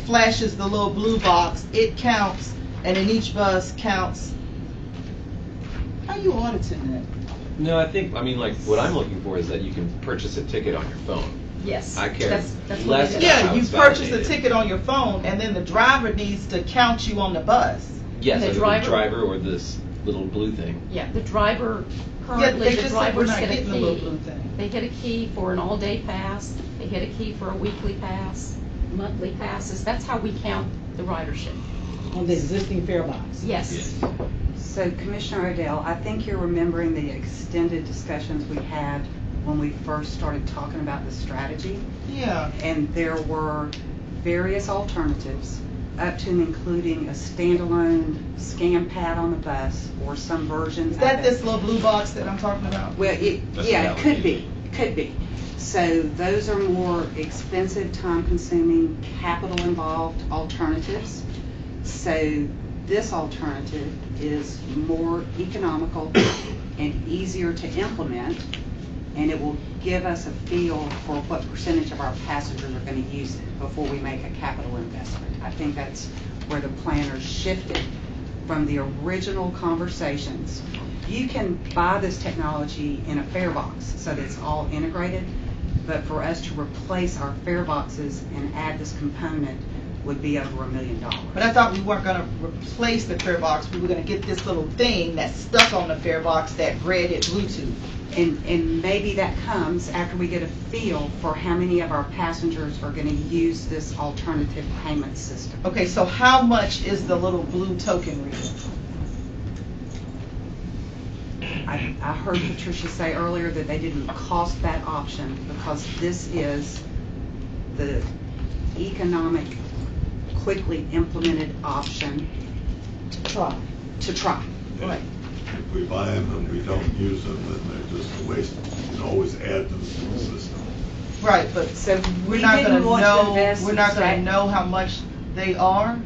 flashes the little blue box, it counts, and in each bus counts. How are you auditing that? No, like what I'm looking for is that you can purchase a ticket on your phone. Yes. I care That's less what it is. about Yeah, how you it's purchase a validated. ticket on your phone, and then the driver needs to count you on the bus. Yes, And the either the driver- driver or this little blue thing. Yeah, the driver, Yeah, currently, they the just said we're drivers not get a getting the little key. blue thing. They get a key for an all-day pass, they get a key for a weekly pass, monthly passes. That's how we count the ridership. On the existing fare box. Yes. So Commissioner Odell, I think you're remembering the extended discussions we had when we first started talking about the strategy. Yeah. And there were various alternatives, up to and including a standalone scan pad on the bus or some versions Is of that it. this little blue box that I'm talking about? Well, That's yeah, it could validated. be. So those are more expensive, time-consuming, capital-involved alternatives. So this alternative is more economical and easier to implement, and it will give us a feel for what percentage of our passengers are going to use it before we make a capital investment. I think that's where the planners shifted from the original conversations. You can buy this technology in a fare box so that it's all integrated, but for us to replace our fare boxes and add this component would be over $1 million. But I thought we weren't gonna replace the fare box, we were gonna get this little thing that's stuck on the fare box that read it Bluetooth. And maybe that comes after we get a feel for how many of our passengers are going to use this alternative payment system. Okay, so how much is the little blue token reader? I heard Patricia say earlier that they didn't cost that option because this is the economic, quickly implemented option to try. Right. If we buy them and we don't use them, then they're just a waste. You can always add them to the system. Right, but So we're we not didn't gonna want to know, invest. we're not gonna know how much they are?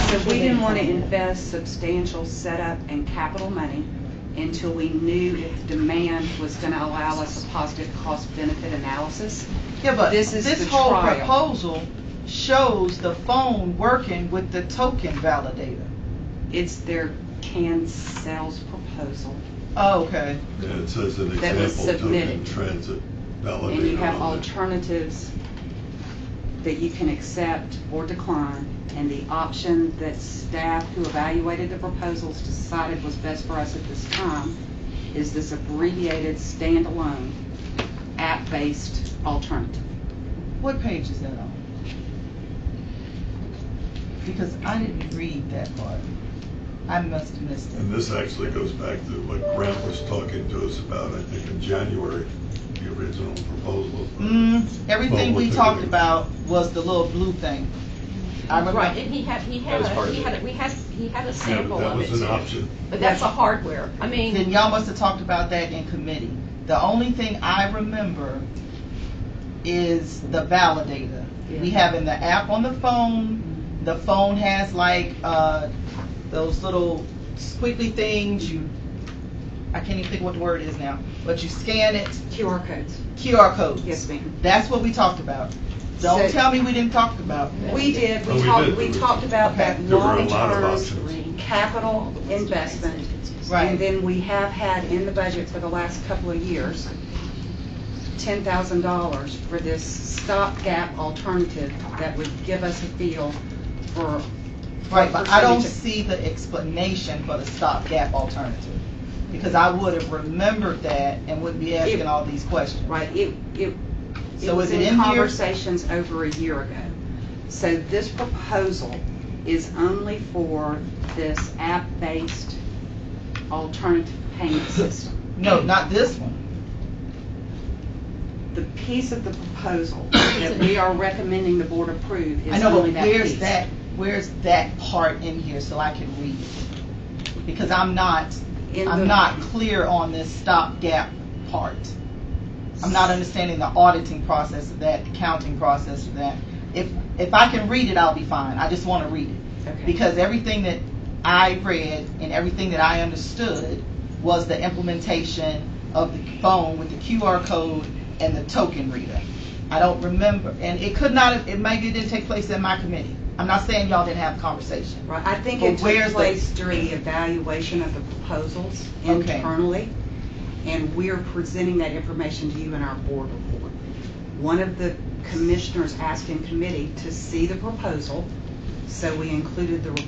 So we didn't want to invest substantial setup and capital money until we knew if demand was going to allow us a positive cost-benefit analysis. Yeah, but This is this the whole trial. proposal shows the phone working with the token validator. It's their canned sales proposal. Oh, okay. Yeah, it says an That was example submitted. token transit validator. And you have on it. alternatives that you can accept or decline. And the option that staff who evaluated the proposals decided was best for us at this time is this abbreviated standalone app-based alternative. What page is that on? Because I didn't read that part. I must have missed And it. this actually goes back to what Grant was talking to us about, I think in January, the original proposal. Everything we Mobile talked ticketing. about was the little blue thing. I remember. Right, and he had That was part of it. he had a Yeah, sample but that of it was an too. option. But that's a hardware. I mean. Then y'all must have talked about that in committee. The only thing I remember is the validator. We have in the app on the phone. The phone has like those little squiggly things. I can't even think what the word is now. But you scan it. QR codes. QR codes. Yes, ma'am. That's what we talked about. Don't So- tell me we didn't talk about that. We did. Oh, we did. We talked about that Okay. There were a lot of long-term options. capital investment. Right. And then we have had in the budget for the last couple of years, $10,000 for this stopgap alternative that would give us a feel for. Right, but I don't percentage of- see the explanation for the stopgap alternative. Because I would have remembered that and wouldn't be asking all these questions. Right, it So was is it in in here? conversations over a year ago. So this proposal is only for this app-based alternative payment system. No, not this one. The piece of the proposal that we are recommending the board approve I is know, only but that piece. where's that part in here so I can read it? Because I'm not clear on this stopgap part. I'm not understanding the auditing process of that, the counting process of that. If I can read it, I'll be fine. I just want to read it. Okay. Because everything that I read and everything that I understood was the implementation of the phone with the QR code and the token reader. I don't remember, and it could not have, maybe it didn't take place in my committee. I'm not saying y'all didn't have a conversation. Right, I think But it took where's the- place during the evaluation of the proposals Okay. internally, and we're presenting that information to you in our board report. One of the commissioners asked in committee to see the proposal, so we included the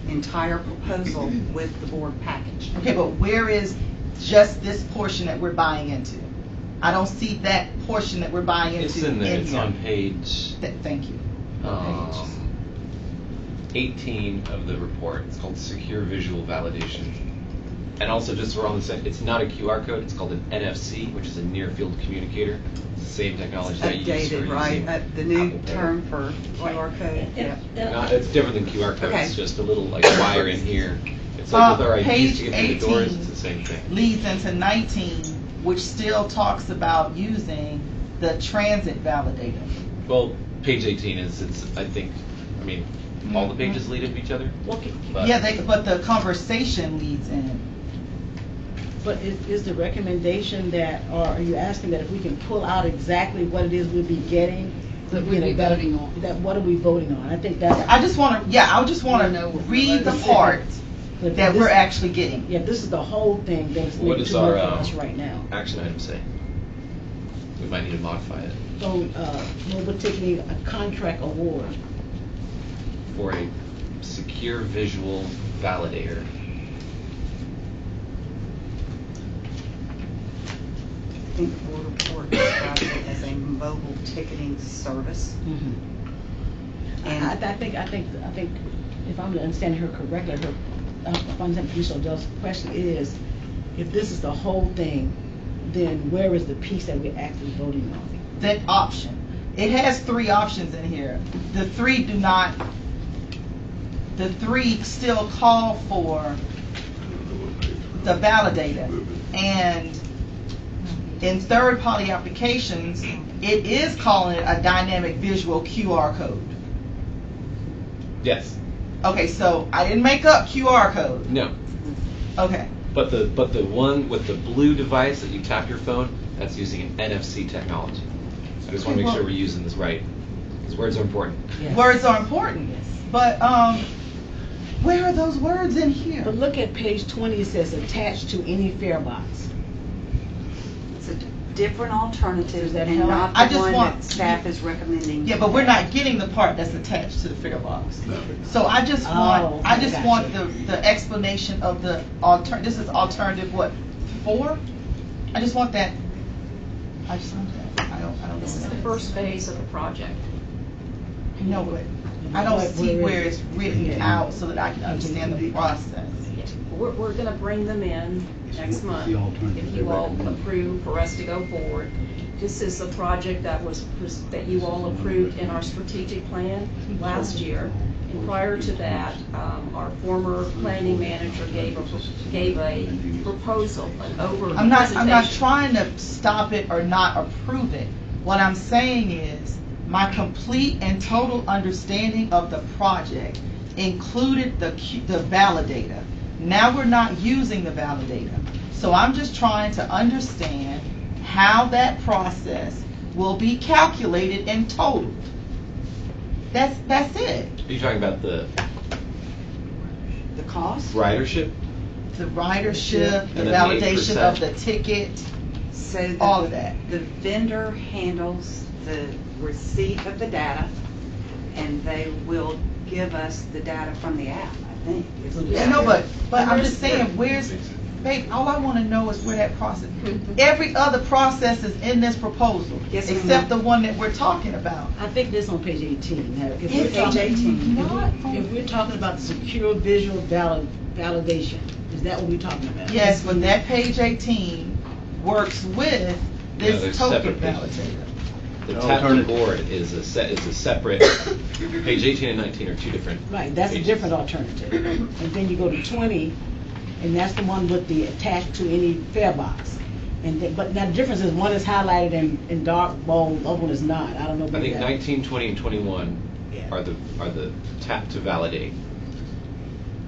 entire proposal with the board package. Okay, but where is just this portion that we're buying into? I don't see that portion that we're buying into. It's in there. It's here. on page Thank you. What page? 18 of the report. It's called Secure Visual Validation. And also, just so we're on the same, it's not a QR code. It's called an NFC, which is a near field communicator. It's the same technology that you use for Updated, right? using The new Apple Pay. term for QR code. Yeah. No, it's different than QR code. Okay. It's just a little like wire in here. It's like with our IDs Page to get through the doors. 18 It's the same thing. leads into 19, which still talks about using the transit validator. Well, page 18 is, I think, all the pages lead into each other. But Yeah, but the conversation leads in. But is the recommendation that, or are you asking that if we can pull out exactly what it is we'll be getting? That we'll we'll get a be better- voting on. That, what are we voting on? I think that's. I just want to read the part But that this- we're actually getting. Yeah, this is the whole thing that's What making does too much our for us right now. action item say? We might need to modify it So, mobile ticketing, a contract award. for a secure visual validator. I think the board report describes it as a mobile ticketing service. And I think, if I'm understanding her correctly, if I'm understanding Commissioner Odell's question is, if this is the whole thing, then where is the piece that we're actually voting on? That option. It has 3 options in here. The 3 still call for the validator. And in third-party applications, it is calling it a dynamic visual QR code. Yes. Okay, so I didn't make up QR code. No. Okay, But the one with the blue device that you tap your phone, that's using an NFC technology. I just want to make sure we're using this right, because words are important. Yes. Words are important, but where are those words in here? But look at page 20, it says attached to any fare box. It's a different alternative Does that and help? not I the just one want- that staff is recommending. Yeah, but we're not getting the part that's attached to the fare box. So I just want, I just gotcha. want the explanation of the this is alternative what, 4? I just want that, I just want that, I don't know. This is what the that is. first phase of the project. No, but I don't see where it's written Yeah. out so that I can understand the process. We're gonna bring them in next month, The alternative if you all they recommend. approve for us to go forward. This is the project that that you all approved in our strategic plan last year. And prior to that, our former planning manager gave a proposal, an over I'm not presentation. trying to stop it or not approve it. What I'm saying is, my complete and total understanding of the project included the validator. Now we're not using the validator. So I'm just trying to understand how that process will be calculated and totaled. That's it. Are you talking about the The cost? ridership? The ridership, the And then the validation 8%. of the ticket, So all of that. The vendor handles the receipt of the data, and they will give us the data from the app, I think. Yeah, no, but I'm just saying, babe, all I want to know is where that process, every other process is in this proposal, Yes, ma'am. except the one that we're talking about. I think this on page 18. Now, if It's we're page talking- 18. If we're talking about the secure visual validation, is that what we're talking about? Yes, but that page 18 works with No, this they're token separate pages. validator. The The tap to alternative- board is a separate, page 18 and 19 are two different. Right, that's a pages. different alternative. And then you go to 20, and that's the one with the attached to any fare box. But now the difference is one is highlighted in dark bold, the other one is not. I don't know. I about think that. 19, 20, and 21 Yeah. are the tap to validate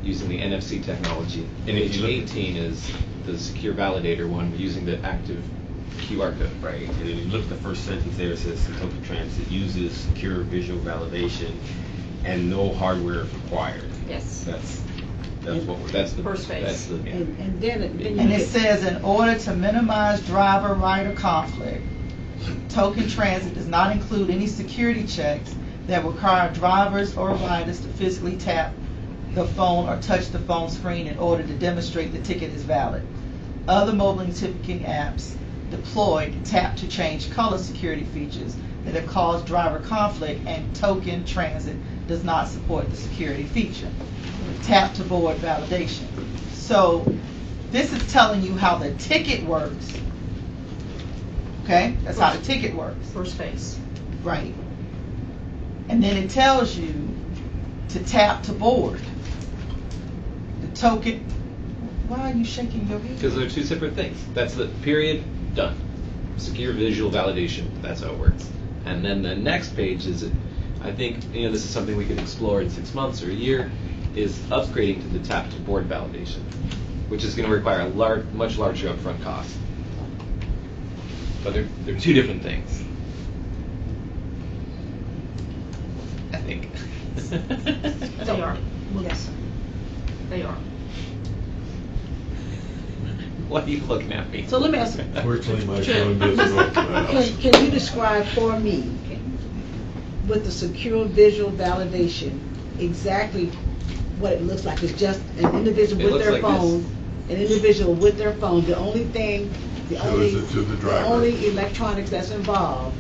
using the NFC technology. And if Page you look- 18 is the secure validator one using the active QR code. Right, and if you look at the first sentence there, it says Token Transit uses secure visual validation and no hardware is required. Yes. That's what we're. That's the First phase. That's the And then you And get- it says, in order to minimize driver-rider conflict, Token Transit does not include any security checks that require drivers or riders to physically tap the phone or touch the phone screen in order to demonstrate the ticket is valid. Other mobile ticketing apps deployed tap to change color security features that have caused driver conflict, and Token Transit does not support the security feature. Tap to board validation. So this is telling you how the ticket works. Okay? That's how the ticket works. First phase. Right. And then it tells you to tap to board. The token, why are you shaking your head? because they're two separate things. That's the period, done. Secure visual validation, that's how it works. And then the next page is, I think, this is something we could explore in 6 months or a year, is upgrading to the tap to board validation, which is going to require a much larger upfront cost. But they're two different things. I think. They are. Yes. They are. What are you looking at me? So let me ask. Fortunately, my phone doesn't work well. Can you describe for me, with the secure visual validation, exactly what it looks like? It's just an individual It with looks their like phone, an individual with their phone. The only thing, the Shows it to the driver. only electronics that's involved,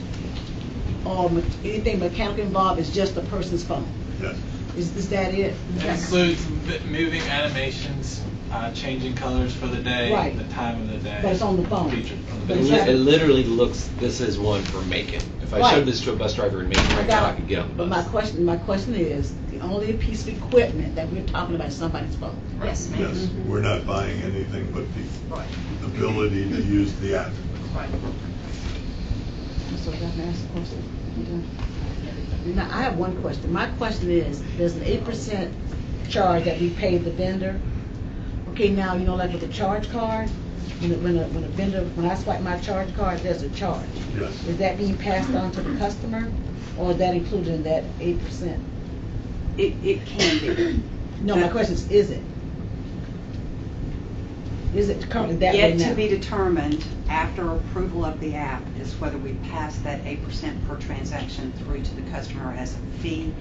or anything mechanical involved, is just the person's phone. Yes. Is that it? It includes moving animations, changing colors for the day, Right. the time of the day. But it's on the phone. Featured on the But phone. it's It literally looks, this is one for Macon. If I Right. showed this to a bus driver in Macon right now, I could get on the But bus. my question is, the only piece of equipment that we're talking about is somebody's phone. Yes, ma'am. Yes, we're not buying anything but the Right. ability to use the app. Right. So I can ask a question? You done? Now, I have one question. My question is, there's an 8% charge that we pay the vendor. Okay, now, you know, like with the charge card, when a vendor, when I swipe my charge card, there's a charge. Yes. Is that being passed on to the customer, or is that included in that 8%? It can be. No, my question is it? Is it currently that way now? Yet to be determined after approval of the app is whether we pass that 8% per transaction through to the customer as a fee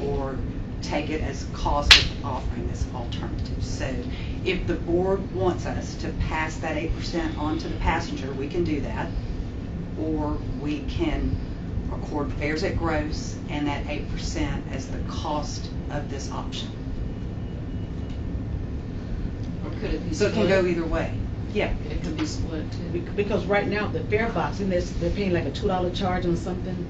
or take it as cost of offering this alternative. So if the board wants us to pass that 8% on to the passenger, we can do that. Or we can record fares at gross and that 8% as the cost of this option. Or could it be So it can split? go either way. Yeah. It could be split too. Because right now, the fare box, and they're paying like a $2 charge on something.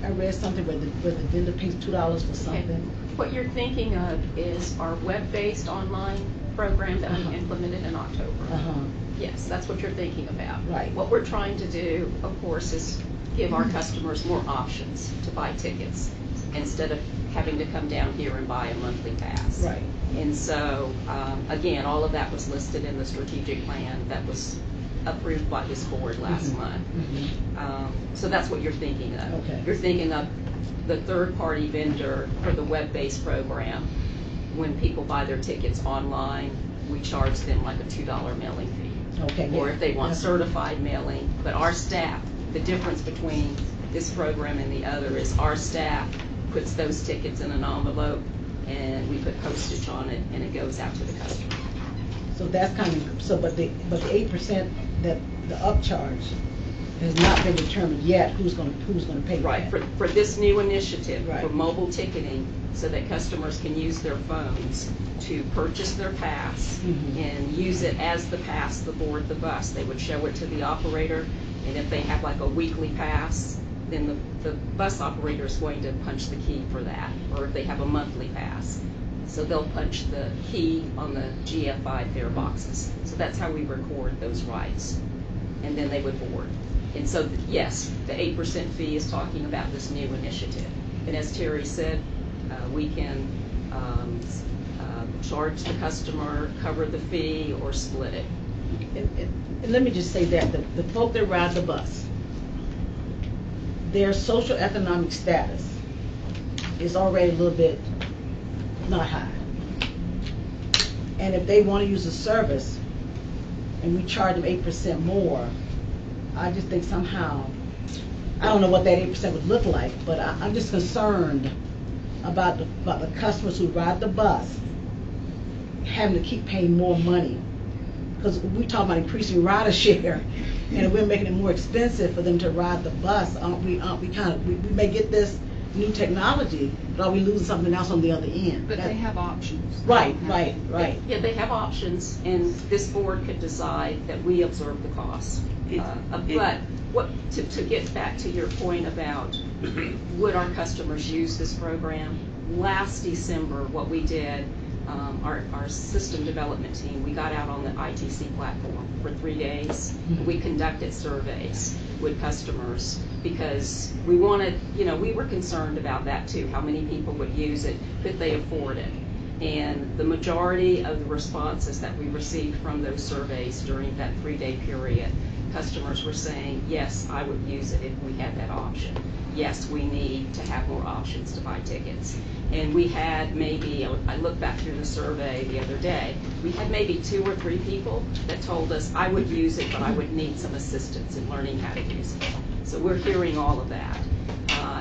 I read something where the vendor pays $2 for something. What you're thinking of is our web-based online program that we Uh-huh. implemented in October. Uh-huh. Yes, that's what you're thinking about. Right. What we're trying to do, of course, is give our customers more options to buy tickets instead of having to come down here and buy a monthly pass. Right. And so, again, all of that was listed in the strategic plan that was approved by this board last Mhm. month. Mhm. So that's what you're thinking of. Okay. You're thinking of the third-party vendor for the web-based program. When people buy their tickets online, we charge them like a $2 mailing fee. Okay, Or yeah. if they want Yeah. certified mailing, but our staff, the difference between this program and the other is our staff puts those tickets in an envelope and we put postage on it and it goes out to the customer. So that's kind of, so, but the 8% that, the upcharge has not been determined yet who's gonna pay for Right, that. for this new initiative, for Right. mobile ticketing, so that customers can use their phones to purchase their pass Mhm. and use it as the pass to board the bus. They would show it to the operator, and if they have like a weekly pass, then the bus operator is going to punch the key for that, or if they have a monthly pass. So they'll punch the key on the GFI fare boxes. So that's how we record those rights, and then they would board. And so, yes, the 8% fee is talking about this new initiative. And as Terry said, we can charge the customer, cover the fee, or split it. And let me just say that the folk that ride the bus, their social economic status is already a little bit not high. And if they want to use the service and we charge them 8% more, I just think somehow, I don't know what that 8% would look like, but I'm just concerned about the customers who ride the bus having to keep paying more money. Because we talk about increasing rider share, and if we're making it more expensive for them to ride the bus, we may get this new technology, but are we losing something else on the other end? But they have options. Right. Yeah, they have options, and this board could decide that we absorb the cost. But to get back to your point about would our customers use this program, last December, what we did, our system development team, we got out on the ITC platform for 3 days. We conducted surveys with customers because we wanted, we were concerned about that too. How many people would use it? Could they afford it? And the majority of the responses that we received from those surveys during that 3-day period, customers were saying, yes, I would use it if we had that option. Yes, we need to have more options to buy tickets. And we had maybe, I looked back through the survey the other day, we had maybe 2 or 3 people that told us, I would use it, but I would need some assistance in learning how to use it. So we're hearing all of that.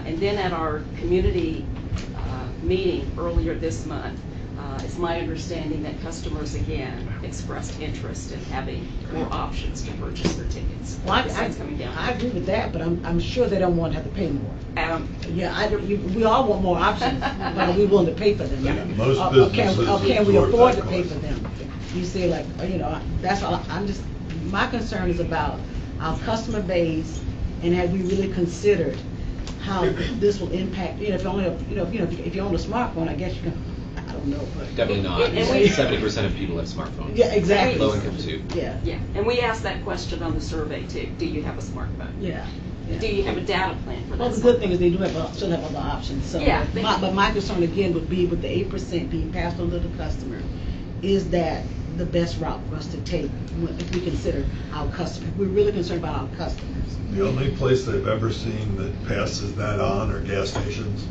And then at our community meeting earlier this month, it's my understanding that customers again expressed interest in having more options to purchase their tickets. Well, Besides coming down. I agree with that, but I'm sure they don't want to have to pay more. We all want more options, but are we willing to pay for them? Yeah, most Can businesses we absorb afford that to pay cost. for them? You see, that's all. My concern is about our customer base, and have we really considered how this will impact? If you own a smartphone, I guess you can. I don't know, but Definitely not. And we- 70% of people have smartphones. Yeah, exactly. Low income too. Yeah. Yeah, and we asked that question on the survey too. Do you have a smartphone? Yeah. Do you have a data plan for that? Well, the good thing is they do still have other options. So, Yeah, but my concern again would be with the 8% being passed on to the customer, is that the best route for us to take if we consider our customers? We're really concerned about our customers. The only place I've ever seen that passes that on are gas stations.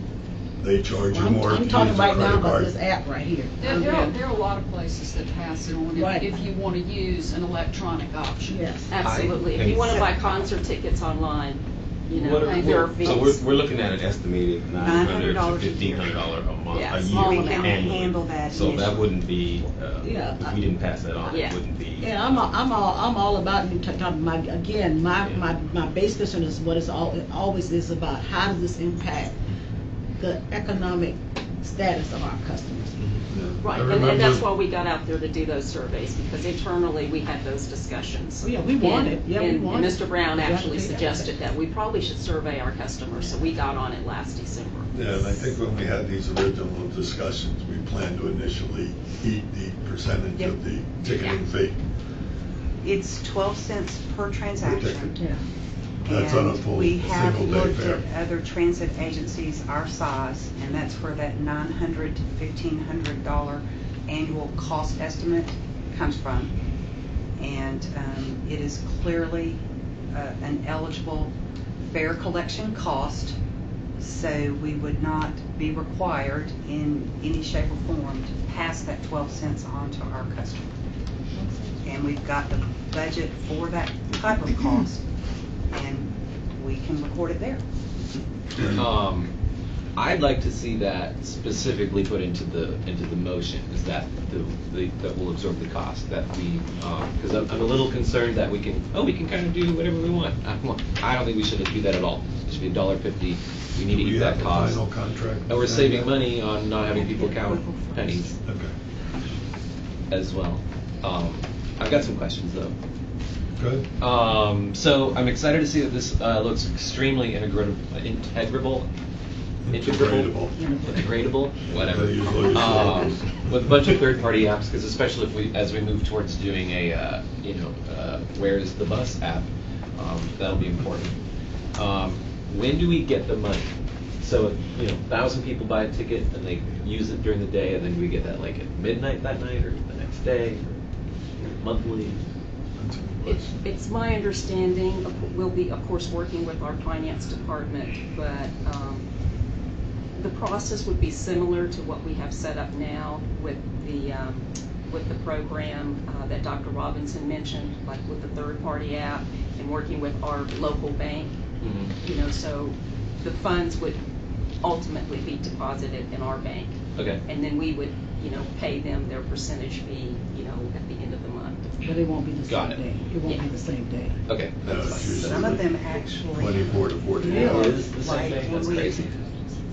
They charge you more if I'm you talking use a right now credit about card. this app right here. There are a lot of places that pass it on Right. if you want to use an electronic option. Yes. Absolutely. If you want to buy concert tickets online, you know, What there are fees. So we're looking at an estimated $900 to $1,500 a month, Yeah, a small year amount. annually. Handle that So that initially. wouldn't be, Yeah, if we didn't pass that on, Yeah. it wouldn't be. Yeah, I'm all about you talking. My base concern is what it always is about. How does this impact the economic status of our customers? Right, I and remember- that's why we got out there to do those surveys, because internally we had those discussions. Oh, yeah, we want it. Yeah, we And want it. Mr. Brown We have to actually take that. suggested that we probably should survey our customers, so we got on it last December. Yeah, and I think when we had these original discussions, we planned to initially eat the percentage of the ticketing fee. It's 12 cents per transaction. ticket. Yeah. That's on a And full we have single day looked fare. at other transit agencies our size, and that's where that $900 to $1,500 annual cost estimate comes from. And it is clearly an eligible fare collection cost, so we would not be required in any shape or form to pass that 12 cents on to our customer. And we've got the budget for that type of cost, and we can record it there. I'd like to see that specifically put into the motion, is that that will absorb the cost, that we, because I'm a little concerned that we can kind of do whatever we want. I don't think we should do that at all. It should be $1.50. We need to eat that cost. Final contract. And we're saving money on not having people count pennies Okay, as well. I've got some questions though. good. So I'm excited to see that this looks extremely integrable, whatever. They usually use With a bunch of third-party apps, because especially as we move towards doing a where's the bus app, that'll be important. When do we get the money? So 1,000 people buy a ticket and they use it during the day, and then we get that like at midnight that night or the next day, or monthly. It's my understanding, we'll be, of course, working with our finance department, but the process would be similar to what we have set up now with the program that Dr. Robinson mentioned, like with the third-party app and working with our local bank. Mm-hmm. So the funds would ultimately be deposited in our bank. Okay. And then we would, pay them their percentage fee, at the end of the month. But it won't be the Got same it. day. It won't be the same day. Okay, that's it's fine. usually Some of them actually. 24 to 48 Yeah. hours. It is the same Like thing? when That's we- crazy.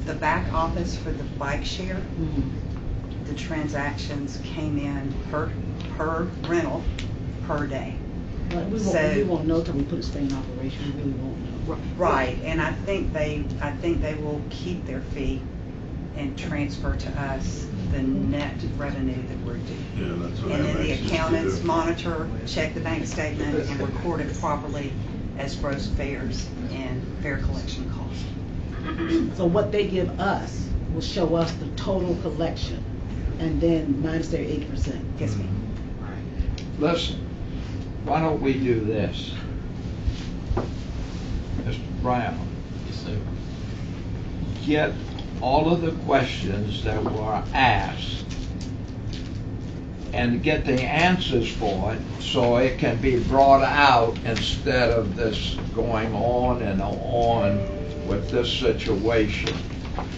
The back office for the bike share, Mhm. the transactions came in per rental, per day. But we So- won't know till we put a stay in operation. We really won't know. Right, and I think they will keep their fee and transfer to us the net revenue that we're due. Yeah, that's what And then Amex the used to accountants do. monitor, check the bank statement, and record it properly as gross fares and fare collection costs. So what they give us will show us the total collection, and then minus their 8%. Yes, ma'am. Listen, why don't we do this? Mr. Brown, Yes, sir. get all of the questions that were asked and get the answers for it so it can be brought out instead of this going on and on with this situation.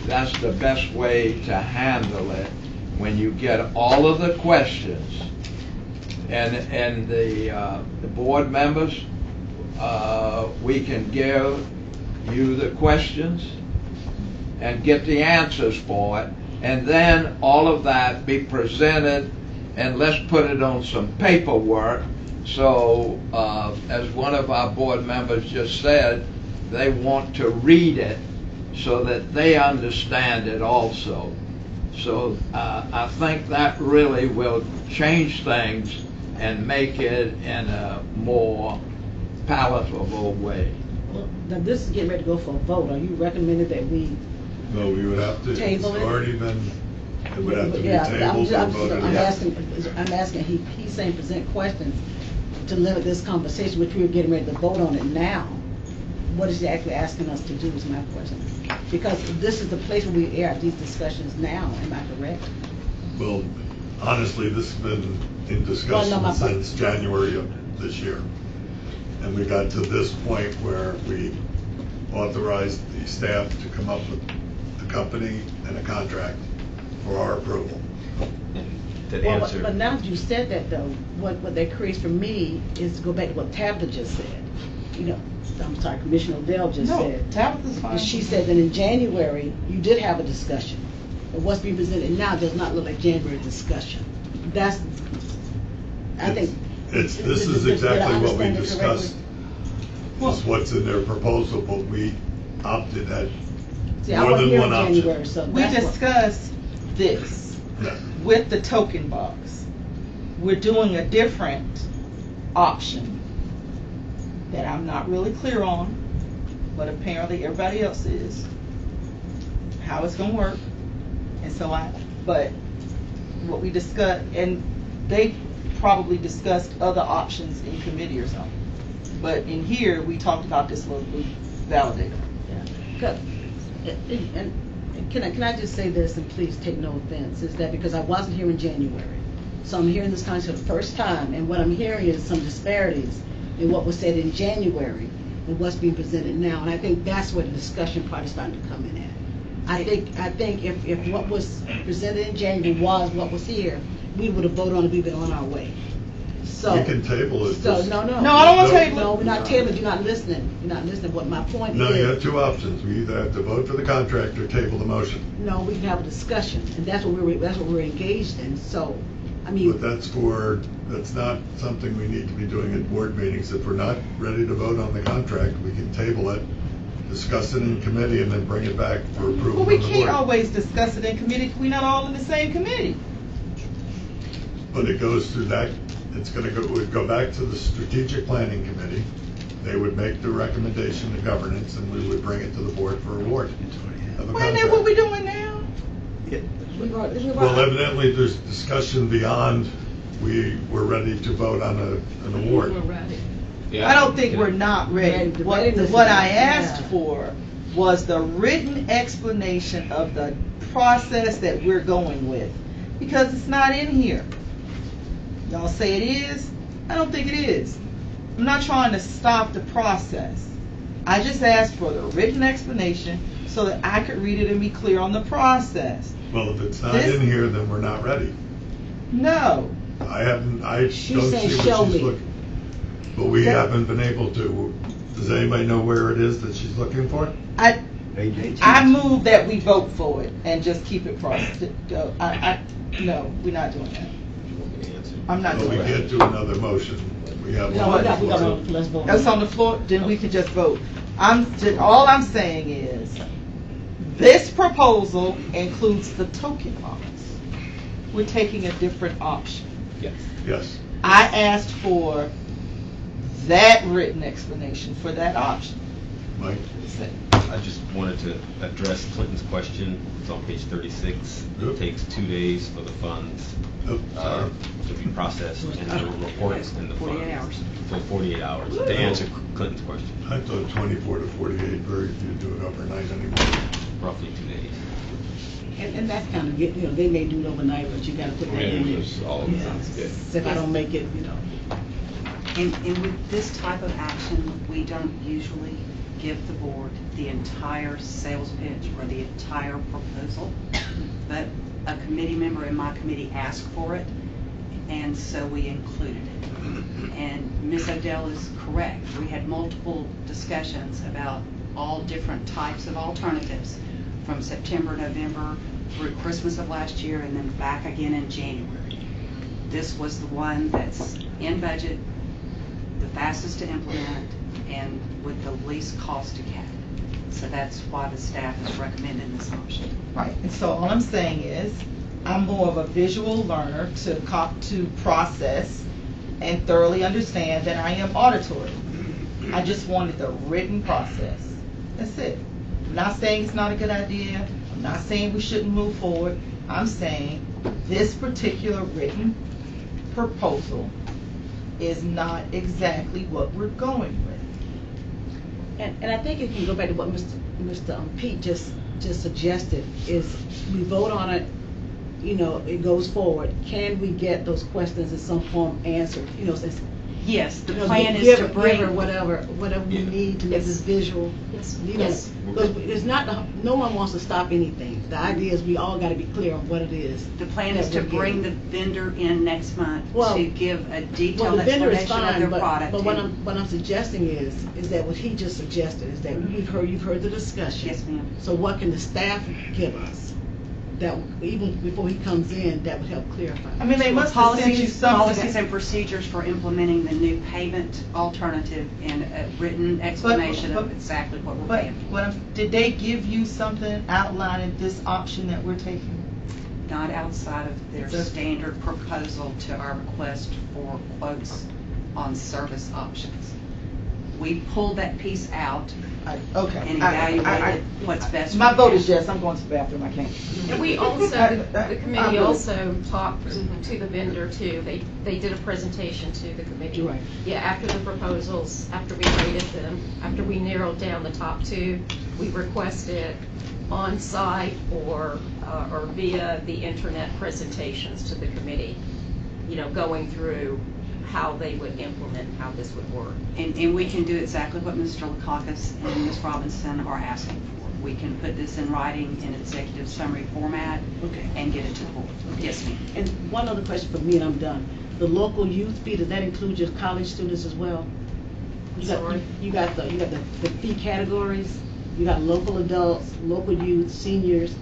That's the best way to handle it, when you get all of the questions and the board members, we can give you the questions and get the answers for it, and then all of that be presented, and let's put it on some paperwork. So, as one of our board members just said, they want to read it so that they understand it also. So I think that really will change things and make it in a more palatable way. Well, now this is getting ready to go for a vote. Are you recommending that we No, we would have to, it's Table it? already been It would have to be Yeah, tabled or voted on. I'm asking, he's saying present questions to limit this conversation, which we were getting ready to vote on it now. What is he actually asking us to do is my question. Because this is the place where we air these discussions now, am I correct? Well, honestly, this has been in discussion since January of this year. And we got to this point where we authorized the staff to come up with the company and a contract for our approval. But now that you said that though, what that creates for me is to go back to what Tabitha just said. You know, I'm sorry, Commissioner Odell just said. Tabitha's fine. And she said that in January, you did have a discussion. But what's being presented now does not look like January discussion. That's, I think. This is exactly what we discussed. This is what's in their proposal, but we opted at more than one option. We discussed this with the token box. We're doing a different option that I'm not really clear on, but apparently everybody else is, how it's gonna work. And so but what we discussed, and they probably discussed other options in committee or something. But in here, we talked about this little validator. Yeah. And can I just say this, and please take no offense, is that because I wasn't here in January, so I'm hearing this concept for the first time, and what I'm hearing is some disparities in what was said in January and what's being presented now, and I think that's where the discussion part is starting to come in at. I think if what was presented in January was what was here, we would have voted on it, we've been on our way. So we can table it. So no, I don't want to table it. No, we're not tabling. You're not listening. You're not listening. What my point is. No, you have two options. We either have to vote for the contract or table the motion. No, we can have a discussion, and that's what we're engaged in. So, I mean. But that's not something we need to be doing at board meetings. If we're not ready to vote on the contract, we can table it, discuss it in committee, and then bring it back for approval. Well, we can't always discuss it in committee because we're not all in the same committee. But it goes through that. It's going to would go back to the strategic planning committee. They would make the recommendation to governance, and we would bring it to the board for award. Well, isn't that what we're doing now? Well, evidently there's discussion beyond we're ready to vote on an award. We're ready. Yeah, I don't think we're not ready. What I asked for was the written explanation of the process that we're going with, because it's not in here. Y'all say it is. I don't think it is. I'm not trying to stop the process. I just asked for the written explanation so that I could read it and be clear on the process. Well, if it's not in here, then we're not ready. No. I don't see what she's looking. But we haven't been able to. Does anybody know where it is that she's looking for? I move that we vote for it and just keep it processed. No, we're not doing that. I'm not doing that. We can't do another motion. We have one. Let's vote. That's on the floor. Then we can just vote. All I'm saying is, this proposal includes the token box. We're taking a different option. Yes. I asked for that written explanation for that option. Mike? I just wanted to address Clinton's question. It's on page 36. It takes 2 days for the funds to be processed and the reports and the 48 funds. hours. So 48 hours to answer Clinton's question. I thought 24 to 48, very few do it overnight anymore. Roughly 2 days. And that's kind of, they may do it overnight, but you got to put that in there. All of it sounds good. So if I don't make it, And with this type of action, we don't usually give the board the entire sales pitch or the entire proposal, but a committee member in my committee asked for it, and so we included it. And Ms. Odell is correct. We had multiple discussions about all different types of alternatives from September, November, through Christmas of last year, and then back again in January. This was the one that's in budget, the fastest to implement, and with the least cost to CAT. So that's why the staff is recommending this option. Right, and so all I'm saying is, I'm more of a visual learner to process and thoroughly understand than I am auditory. I just wanted the written process. That's it. I'm not saying it's not a good idea. I'm not saying we shouldn't move forward. I'm saying this particular written proposal is not exactly what we're going with. And I think it can go back to what Mr. Pete just suggested, is we vote on it, you know, it goes forward. Can we get those questions in some form answered? You know, since, Yes, the you know, plan is give to her bring. whatever we need to make this visual. Yes. You know, Yes. because it's not, no one wants to stop anything. The idea is we all got to be clear on what it is. The plan is to that we're bring the getting. vendor in next month Well, to give a Well, detailed the vendor is explanation of fine, their but product. what and- I'm suggesting is that what he just suggested is that you've heard the discussion. Yes, ma'am. So what can the staff give us that even before he comes in, that would help clarify? I mean, they must have sent you something. Policies and procedures for implementing the new payment alternative and a written explanation of exactly what we're But paying. did they give you something outlining this option that we're taking? Not outside of their It's a- standard proposal to our request for quotes on service options. We pulled that piece out Okay. and evaluated what's best. My for vote the is yes, I'm going to the bathroom, I can't. And we also, the committee also talked to the vendor too. They did a presentation to the committee. Right. Yeah, after the proposals, after we rated them, after we narrowed down the top two, we requested on-site or via the internet presentations to the committee, you know, going through how they would implement, how this would work. And we can do exactly what Mr. Lakakis and Ms. Robinson are asking for. We can put this in writing in executive summary format Okay. and get it to the board. Yes, ma'am. And one other question for me, and I'm done. The local youth fee, does that include your college students as well? Sorry? You got the fee categories. You got local adults, local youth, seniors,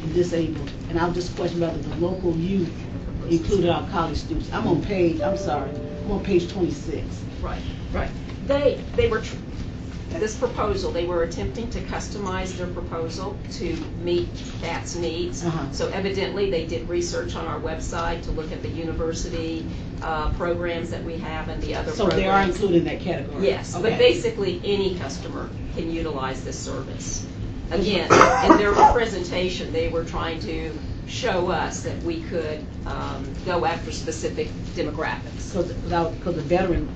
and disabled. And I'll just question whether the local youth included our college students. I'm on page 26. Right. They were, this proposal, they were attempting to customize their proposal to meet CAT's needs. Uh-huh. So evidently, they did research on our website to look at the university programs that we have and the other So programs. they are included in that category? Yes, but Okay. basically, any customer can utilize this service. Again, in their presentation, they were trying to show us that we could go after specific demographics. Because the veteran,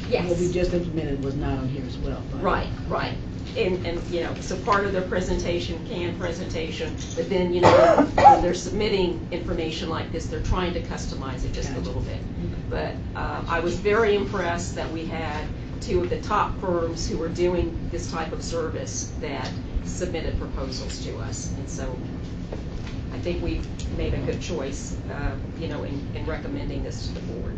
Yes. what we just implemented was not on here as well. but- Right. And, you know, so part of their presentation, but then, you know, when they're submitting information like this, they're trying to customize it just a little bit. But I was very impressed that we had two of the top firms who were doing this type of service that submitted proposals to us. And so I think we've made a good choice, you know, in recommending this to the board.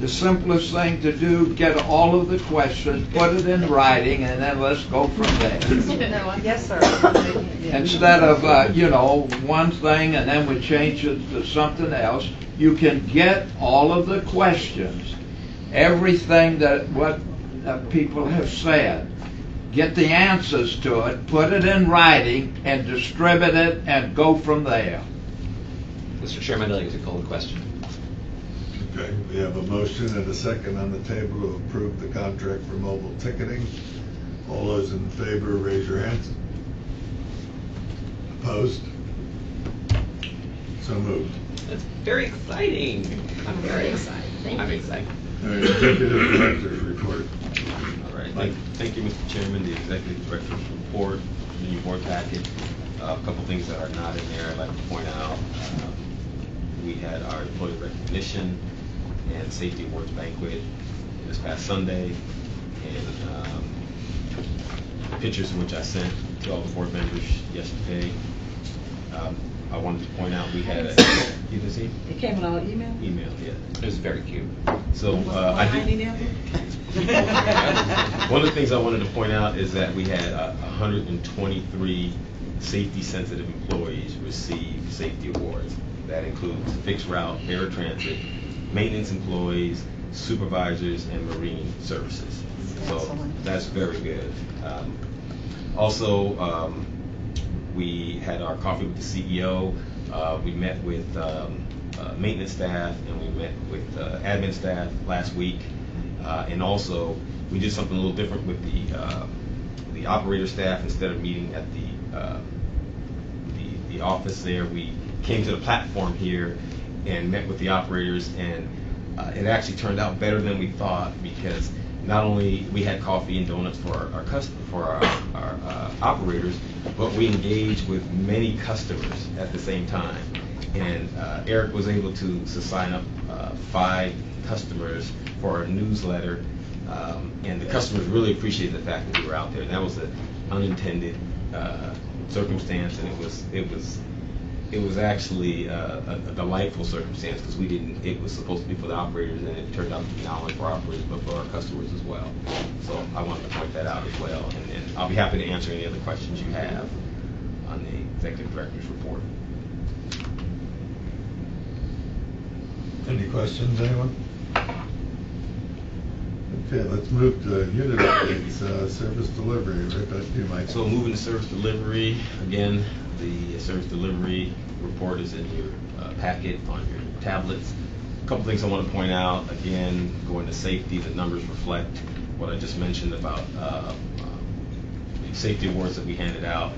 The simplest thing to do, get all of the questions, put it in writing, and then let's go from there. Yes, sir. Instead of, you know, one thing and then we change it to something else, you can get all of the questions, everything that what people have said, get the answers to it, put it in writing, and distribute it, and go from there. Mr. Chairman, I'd like to call the question. Okay, we have a motion and a second on the table to approve the contract for mobile ticketing. All those in favor, raise your hands. Opposed? So moved. That's very exciting. I'm very excited. Thank I'm you. excited. All right, Executive Director's report. All right, Mike. thank you, Mr. Chairman, the Executive Director's report, the new board packet. A couple things that are not in there I'd like to point out. We had our employee recognition and safety awards banquet this past Sunday, and pictures which I sent to all the board members yesterday. I wanted to point out we had a, you can see? It came in our email? Email, yeah. It was very cute. So I did. One of the things I wanted to point out is that we had 123 safety-sensitive employees receive safety awards. That includes fixed route, air transit, maintenance employees, supervisors, and marine services. So that's very good. Also, we had our coffee with the CEO. We met with maintenance staff, and we met with admin staff last week. And also, we did something a little different with the operator staff. Instead of meeting at the the office there. We came to the platform here and met with the operators, and it actually turned out better than we thought, because not only we had coffee and donuts for our operators, but we engaged with many customers at the same time. And Eric was able to sign up 5 customers for our newsletter, and the customers really appreciated the fact that we were out there. And that was an unintended circumstance, and it was actually a delightful circumstance, because we didn't. It was supposed to be for the operators, and it turned out to be not only for operators but for our customers as well. So I wanted to point that out as well, and I'll be happy to answer any other questions you have on the executive director's report. Any questions, anyone? Okay, let's move to unit updates, service delivery. Right back to you, Mike. So moving to service delivery, again, the service delivery report is in your packet on your tablets. A couple things I want to point out. Again, going to safety, the numbers reflect what I just mentioned about the safety awards that we handed out.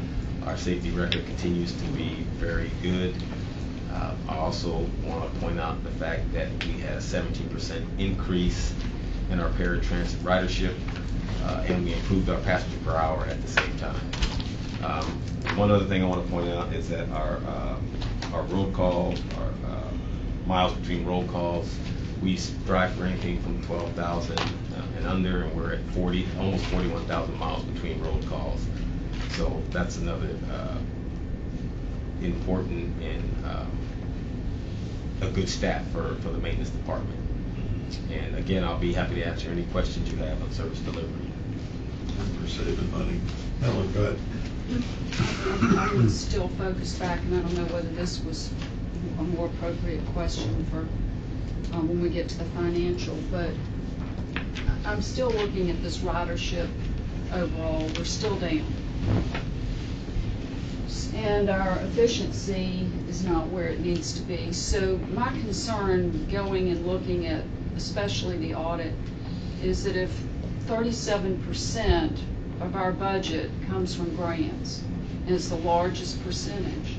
Our safety record continues to be very good. I also want to point out the fact that we had a 17% increase in our paratransit ridership, and we improved our passenger per hour at the same time. One other thing I want to point out is that our road calls, our miles between roll calls, we strive for anything from 12,000 and under, and we're at almost 41,000 miles between road calls. So that's another important and a good stat for the maintenance department. And again, I'll be happy to answer any questions you have on service delivery. We're saving money. Helen, go ahead. I was still focused back, and I don't know whether this was a more appropriate question for when we get to the financial, but I'm still looking at this ridership overall. We're still down. And our efficiency is not where it needs to be. So my concern going and looking at especially the audit is that if 37% of our budget comes from grants, and it's the largest percentage,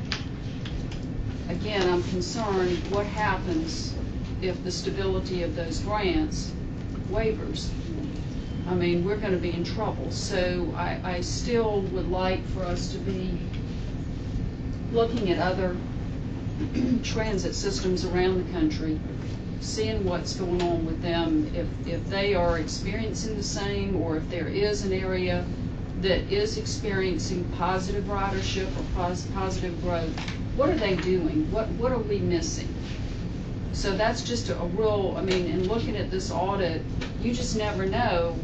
again, I'm concerned what happens if the stability of those grants wavers. I mean, we're going to be in trouble. So I still would like for us to be looking at other transit systems around the country, seeing what's going on with them, if they are experiencing the same, or if there is an area that is experiencing positive ridership or positive growth. What are they doing? What are we missing? So that's just a real, I mean, in looking at this audit, you just never know,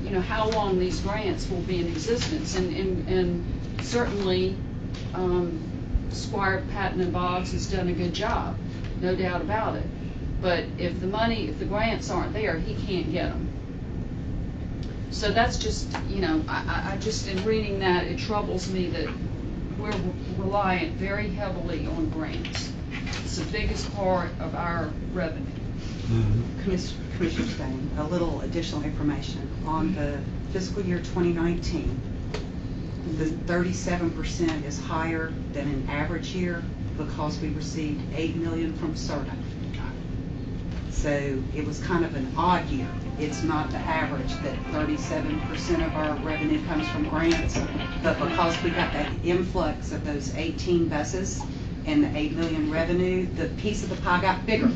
you know, how long these grants will be in existence. And certainly, Squire Patton and Boggs has done a good job, no doubt about it. But if the grants aren't there, he can't get them. So that's just, you know, I just, in reading that, it troubles me that we're reliant very heavily on grants. It's the biggest part of our revenue. Commissioner Stone, a little additional information. On the fiscal year 2019, the 37% is higher than an average year because we received $8 million from CERTA. So it was kind of an odd year. It's not the average that 37% of our revenue comes from grants, but because we got that influx of those 18 buses and the $8 million revenue, the piece of the pie got bigger.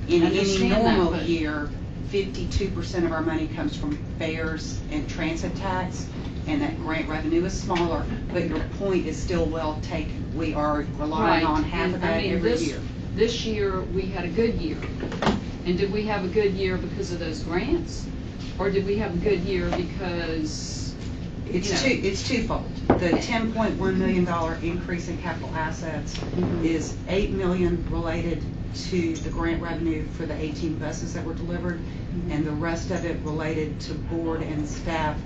In any normal year, 52% of our money comes from fares and transit tax, and that grant revenue is smaller, but your point is still well taken. We are relying on half of that every year. This year, we had a good year. And did we have a good year because of those grants? Or did we have a good year because, It's twofold. The $10.1 million increase in capital assets is $8 million related to the grant revenue for the 18 buses that were delivered, and the rest of it related to board and staff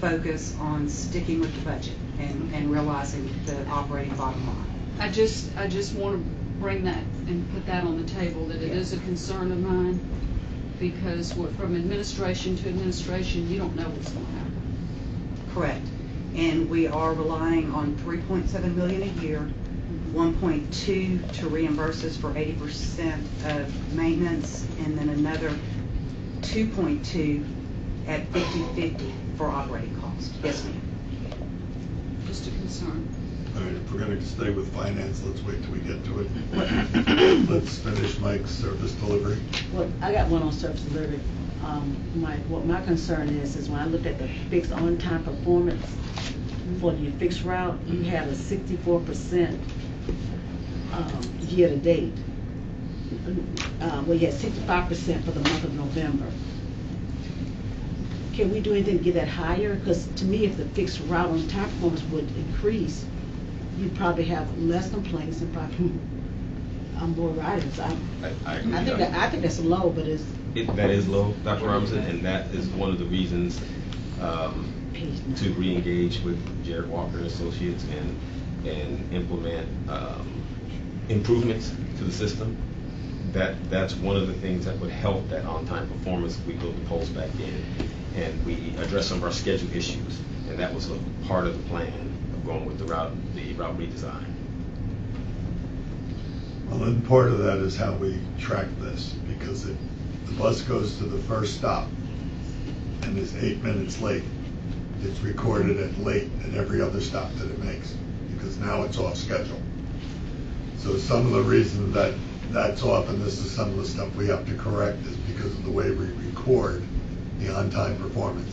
focus on sticking with the budget and realizing the operating bottom line. I just want to bring that and put that on the table, that it is a concern of mine, because from administration to administration, you don't know what's going to happen. Correct. And we are relying on 3.7 million a year, 1.2 to reimburse us for 80% of maintenance, and then another 2.2 at 50/50 for operating costs. Yes, ma'am. Just a concern. All right, if we're gonna stay with finance, let's wait till we get to it. Let's finish Mike's service delivery. Well, I got one on service delivery. What my concern is when I look at the fixed on-time performance for your fixed route, you had a 64% year-to-date. Well, you had 65% for the month of November. Can we do anything to get that higher? Because to me, if the fixed route on-time performance would increase, you'd probably have less complaints and probably more riders. I think that's low, but it's... That is low, Dr. Robinson, and that is one of the reasons to re-engage with Jared Walker and Associates and implement improvements to the system. That's one of the things that would help that on-time performance. We build the polls back in, and we address some of our schedule issues, and that was a part of the plan of going with the route redesign. Well, and part of that is how we track this, because if the bus goes to the first stop and is 8 minutes late, it's recorded at late at every other stop that it makes, because now it's off schedule. So some of the reason that that's off, and this is some of the stuff we have to correct, is because of the way we record the on-time performance.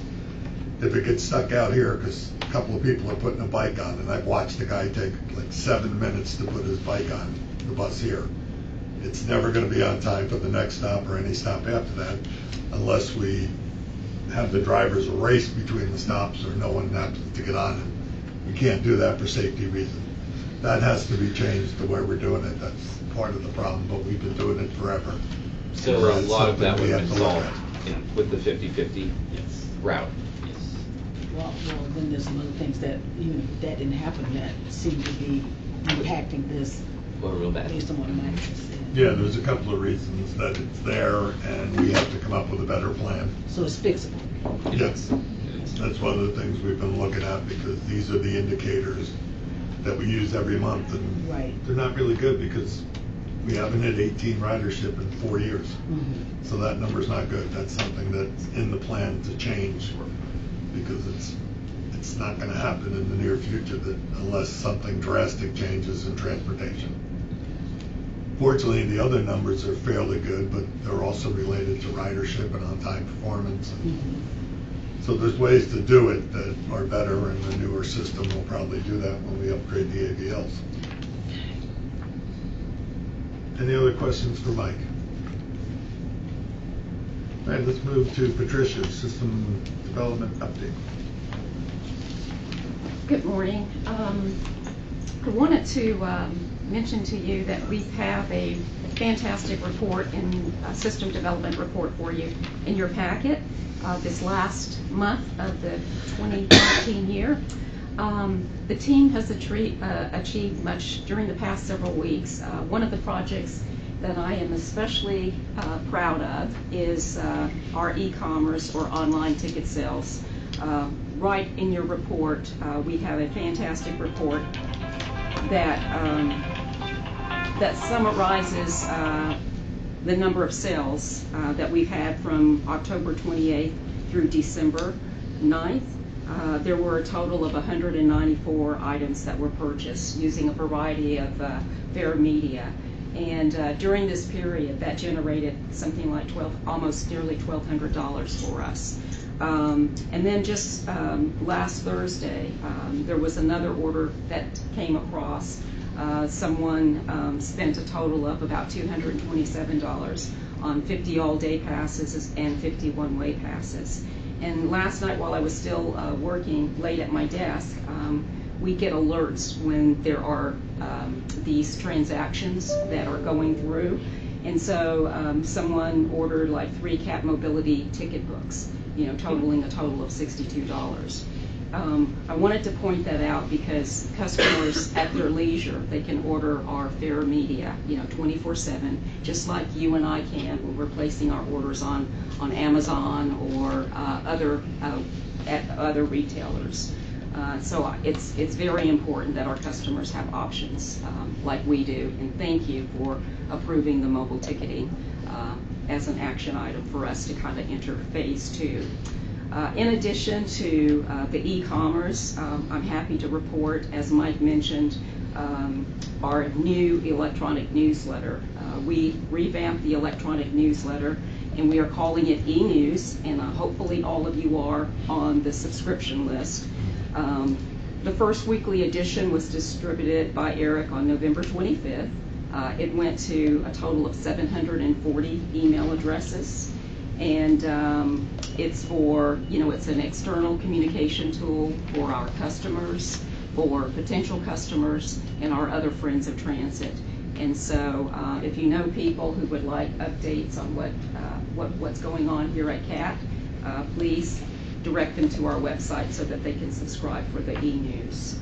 If it gets stuck out here, because a couple of people are putting a bike on, and I've watched a guy take like 7 minutes to put his bike on the bus here, it's never going to be on time for the next stop or any stop after that, unless we have the drivers race between the stops or no one happens to get on it. We can't do that for safety reasons. That has to be changed the way we're doing it. That's part of the problem, but we've been doing it forever. So a lot of that would have been solved with the 50/50 route. Well, then there's some other things that, even if that didn't happen, that seem to be impacting this real bad. based on what Mike said. Yeah, there's a couple of reasons that it's there, and we have to come up with a better plan. So it's fixable? Yes. That's one of the things we've been looking at, because these are the indicators that we use every month, and they're not really good because we haven't hit 18 ridership in 4 years. Mm-hmm. So that number's not good. That's something that's in the plan to change, because it's not going to happen in the near future unless something drastic changes in transportation. Fortunately, the other numbers are fairly good, but they're also related to ridership and on-time performance. And so there's ways to do it that are better, and the newer system will probably do that when we upgrade the AVLs. Any other questions for Mike? All right, let's move to Patricia, System Development Update. Good morning. I wanted to mention to you that we have a fantastic report system development report for you in your packet this last month of the 2013 year. The team has achieved much during the past several weeks. One of the projects that I am especially proud of is our e-commerce or online ticket sales. Right in your report, we have a fantastic report that summarizes the number of sales that we've had from October 28th through December 9th. There were a total of 194 items that were purchased using a variety of fare media. And during this period, that generated something like almost nearly $1,200 for us. And then just last Thursday, there was another order that came across. Someone spent a total of about $227 on 50 all-day passes and 50 one-way passes. And last night, while I was still working late at my desk, we get alerts when there are these transactions that are going through. And so someone ordered like 3 Cat Mobility ticket books, totaling a total of $62. I wanted to point that out because customers at their leisure, they can order our fare media, 24/7, just like you and I can when we're placing our orders on Amazon or at other retailers. So it's very important that our customers have options like we do, and thank you for approving the mobile ticketing as an action item for us to kind of enter phase 2. In addition to the e-commerce, I'm happy to report, as Mike mentioned, our new electronic newsletter. We revamped the electronic newsletter, and we are calling it e-news, and hopefully all of you are on the subscription list. The first weekly edition was distributed by Eric on November 25th. It went to a total of 740 email addresses, and it's for, it's an external communication tool for our customers, for potential customers, and our other friends of transit. And so if you know people who would like updates on what's going on here at CAT, please direct them to our website so that they can subscribe for the e-news.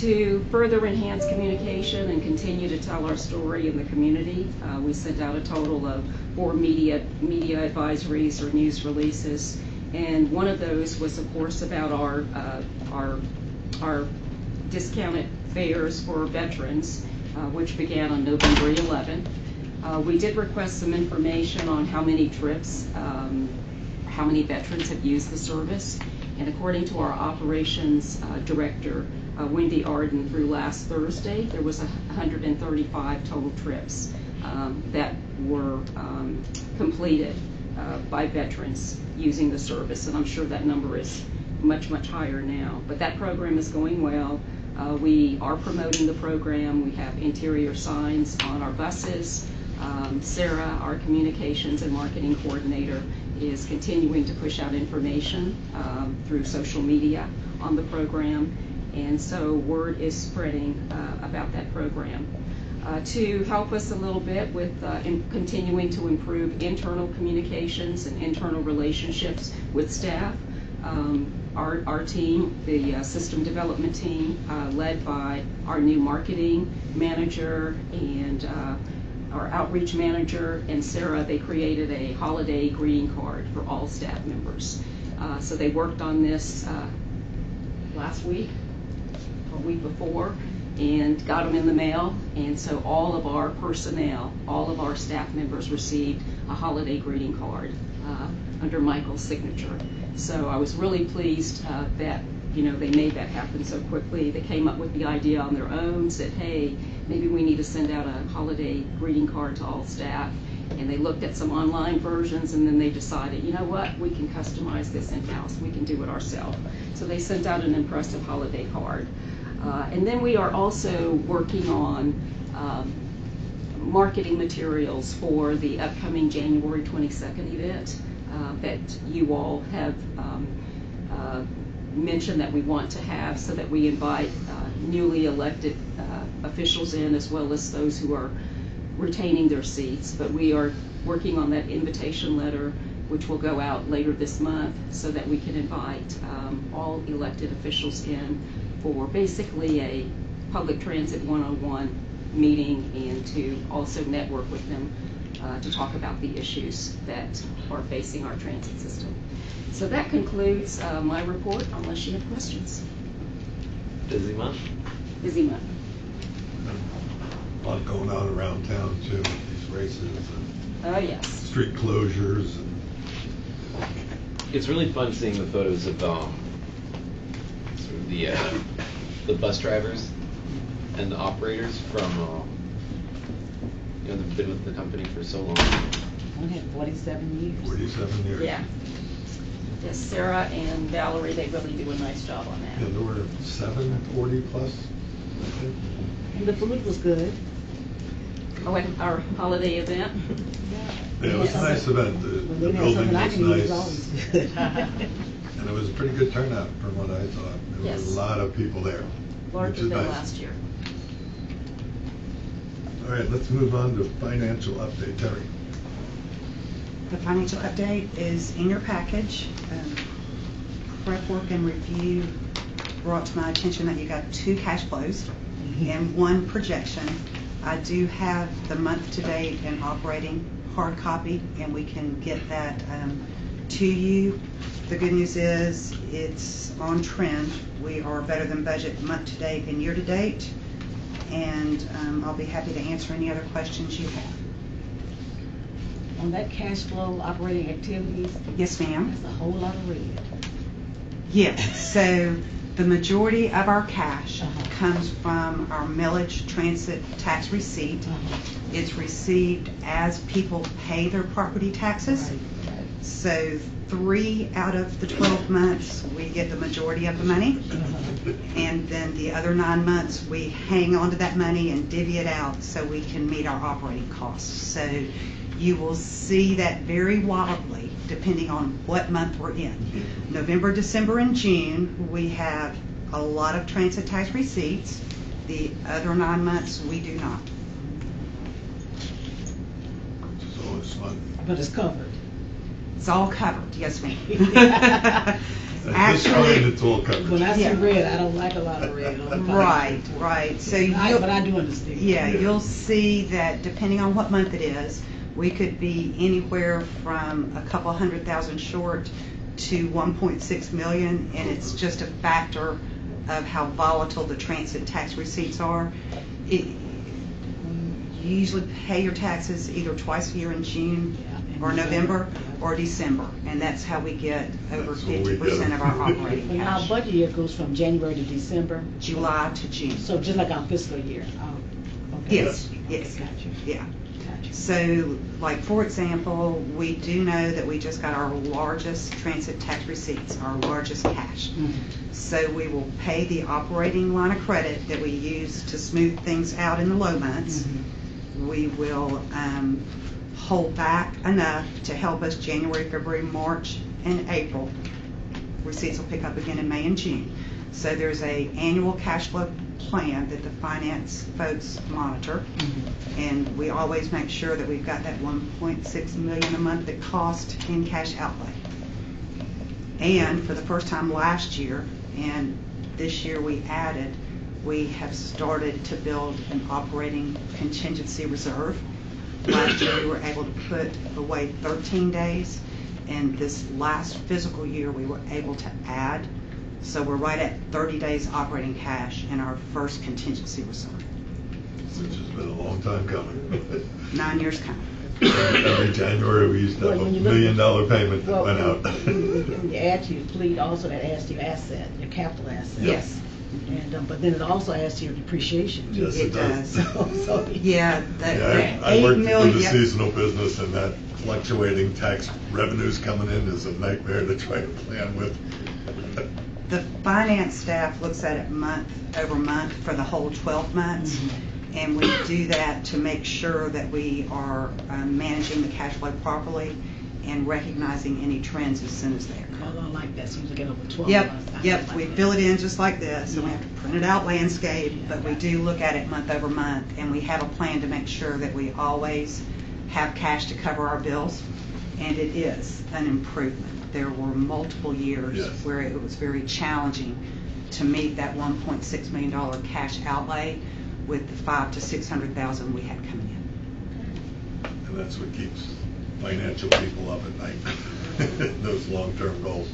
To further enhance communication and continue to tell our story in the community, we sent out a total of 4 media advisories or news releases, and one of those was, of course, about our discounted fares for veterans, which began on November 11th. We did request some information on how many trips, how many veterans have used the service, and according to our operations director, Wendy Arden, through last Thursday, there was 135 total trips that were completed by veterans using the service, and I'm sure that number is much, much higher now. But that program is going well. We are promoting the program. We have interior signs on our buses. Sarah, our communications and marketing coordinator, is continuing to push out information through social media on the program, and so word is spreading about that program. To help us a little bit with continuing to improve internal communications and internal relationships with staff, our team, the system development team, led by our new marketing manager and our outreach manager and Sarah, they created a holiday greeting card for all staff members. So they worked on this last week or week before and got them in the mail, and so all of our personnel, all of our staff members received a holiday greeting card under Michael's signature. So I was really pleased that they made that happen so quickly. They came up with the idea on their own, said, hey, maybe we need to send out a holiday greeting card to all staff. And they looked at some online versions, and then they decided, you know what, we can customize this in-house. We can do it ourselves. So they sent out an impressive holiday card. And then we are also working on marketing materials for the upcoming January 22nd event that you all have mentioned that we want to have, so that we invite newly elected officials in, as well as those who are retaining their seats. But we are working on that invitation letter, which will go out later this month, so that we can invite all elected officials in for basically a public transit one-on-one meeting, and to also network with them to talk about the issues that are facing our transit system. So that concludes my report, unless you have questions. Busy month? Busy month. A lot going on around town too, these races and Oh, yes. street closures. And It's really fun seeing the photos of sort of the bus drivers and the operators from they've been with the company for so long. We had 47 years. 47 years. Yeah. Yes, Sarah and Valerie, they really do a nice job on that. Yeah, there were 740 plus, I think. And the food was good. Oh, and our holiday event? Yeah, it was a nice event. The When we had building something I was can eat, it's nice. always good. And it was a pretty good turnout from what I thought. There Yes. was a lot of people there, Larger which is than nice. last year. All right, let's move on to financial update. Terry. The financial update is in your package. Prep work and review brought to my attention that you got 2 cash flows and 1 projection. I do have the month to date and operating hard copy, and we can get that to you. The good news is it's on trend. We are better than budget month to date and year to date. And I'll be happy to answer any other questions you have. On that cash flow operating activities, Yes, ma'am. that's a whole lot of red. Yes, so the majority of our cash Uh-huh. comes from our millage transit tax receipt. It's received as people pay their property taxes. Right. So 3 out of the 12 months, we get the majority of the money. And then the other 9 months, we hang on to that money and divvy it out so we can meet our operating costs. So you will see that very wildly depending on what month we're in. November, December, and June, we have a lot of transit tax receipts. The other 9 months, we do not. Which is always fun. But it's covered. It's all covered, yes, ma'am. At this point, it's all covered. When I see Yeah. red, I don't like a lot of red on the Right, right. So But I do understand. Yeah, you'll see that depending on what month it is, we could be anywhere from a couple $100,000 short to 1.6 million, and it's just a factor of how volatile the transit tax receipts are. You usually pay your taxes either twice a year in June or November or December, and that's how we get over That's what we 50% of our get. operating And our cash. budget year goes from January to December. July to June. So just like our fiscal year. Oh, okay. Yes, yes, Gotcha. yeah. Gotcha. So, like, for example, we do know that we just got our largest transit tax receipts, our largest cash. Mhm. So we will pay the operating line of credit that we use to smooth things out in the low months. We will hold back enough to help us January, February, March, and April. Receipts will pick up again in May and June. So there's a annual cash flow plan that the finance folks monitor. And we always make sure that we've got that 1.6 million a month that cost in cash outlay. And for the first time last year, and this year we have started to build an operating contingency reserve. Last year we were able to put away 13 days, and this last fiscal year we were able to add. So we're right at 30 days operating cash in our first contingency reserve. Which has been a long time coming. 9 years coming. Every January, we used to have Well, a when $1 you look- million payment that Well, went out. when you add to your fleet, also that adds to your asset, your capital asset. Yes. And, but then it also adds to your depreciation. too. Yes, It does. So- Yeah, Yeah, I 8 worked million. for the yep. seasonal business, and that fluctuating tax revenues coming in is a nightmare to try to plan with. The finance staff looks at it month over month for the whole 12 months. And we do that to make sure that we are managing the cash flow properly and recognizing any trends as soon as they occur. I don't like that, so you get over 12 Yep, months. I yep, don't like we that. fill it in just like this, and we have to print it out landscape, but we do look at it month over month, and we have a plan to make sure that we always have cash to cover our bills, and it is an improvement. There were multiple years Yes. where it was very challenging to meet that $1.6 million cash outlay with the $500,000 to $600,000 we had coming in. And that's what keeps financial people up at night, those long-term goals.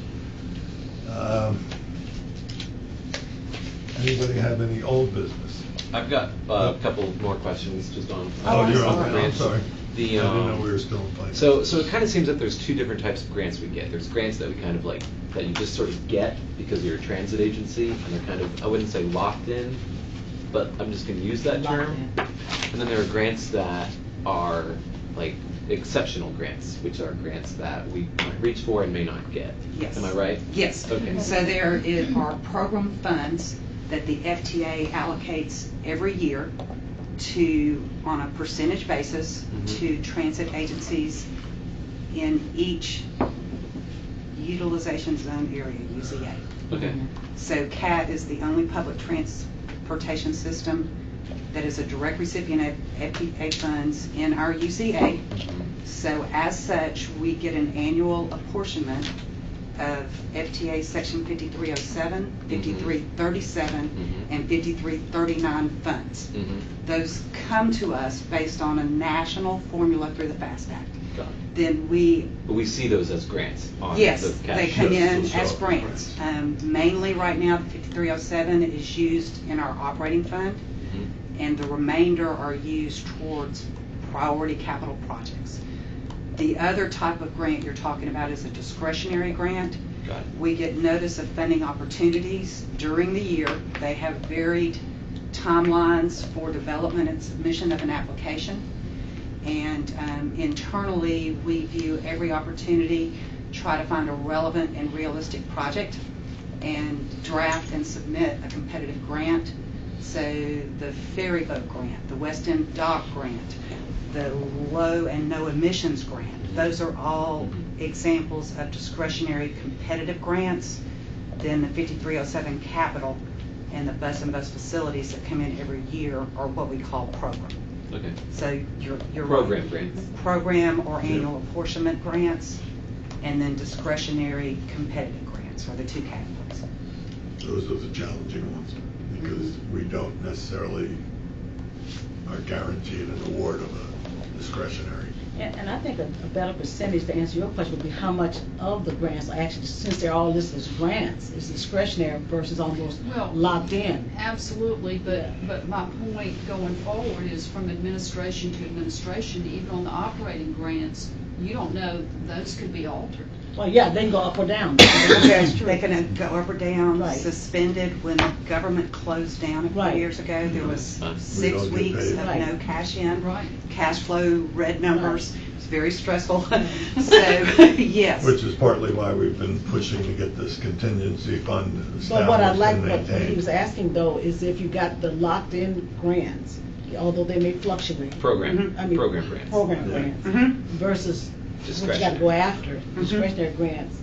Anybody have any old business? I've got a couple more questions just on. Oh, you're on, sorry. I'm grants. sorry. The, I didn't know we were still in finance. So it kind of seems that there's two different types of grants we get. There's grants that we kind of like, that you just sort of get because you're a transit agency, and they're kind of, I wouldn't say locked in, but I'm just going to use that Locked term. in. And then there are grants that are like exceptional grants, which are grants that we might reach for and may not get. Yes. Am I right? Yes. Okay. So there are program funds that the FTA allocates every year to, on a percentage basis, to transit agencies in each utilization zone area, UZA. Okay. So CAT is the only public transportation system that is a direct recipient of FTA funds in our UZA. So as such, we get an annual apportionment of FTA Section 5307, 5337, and 5339 funds. Those come to us based on a national formula through the FAST Act. Got it. then we, But we see those as grants on yes, the cash. they come in Yes, as those are grants. Mainly right now, the 5307 is used in our operating fund, Mhm. and the remainder are used towards priority capital projects. The other type of grant you're talking about is a discretionary grant. Got it. We get notice of funding opportunities during the year. They have varied timelines for development and submission of an application. And internally, we view every opportunity, try to find a relevant and realistic project, and draft and submit a competitive grant. So the ferry boat grant, the West End dock grant, the low and no emissions grant, those are all examples of discretionary competitive grants. Then the 5307 capital and the bus and bus facilities that come in every year are what we call program. Okay. So you're Program right. grants. Program or annual apportionment grants, and then discretionary competitive grants are the two categories. Those are the challenging ones, because we don't necessarily are guaranteed an award of a discretionary. And I think a better percentage to answer your question would be how much of the grants are actually, since they're all listed as grants, is discretionary versus almost Well, locked in. Absolutely, but my point going forward is from administration to administration, even on the operating grants, you don't know, those could be altered. Well, yeah, they can go up or down. That's true. They can go up or down, Right. suspended. When the government closed down a few Right. years ago, there was We 6 don't get weeks paid. of Right. no cash in. Right. Cash flow, red numbers. It's very stressful. So, yes. Which is partly why we've been pushing to get this contingency fund established But what I like, and what he maintained. was asking though, is if you got the locked in grants, although they may fluctuate. Program. I mean, Program grants. Program Yeah. grants Mhm. versus what you gotta Discretionary. go after, discretionary grants.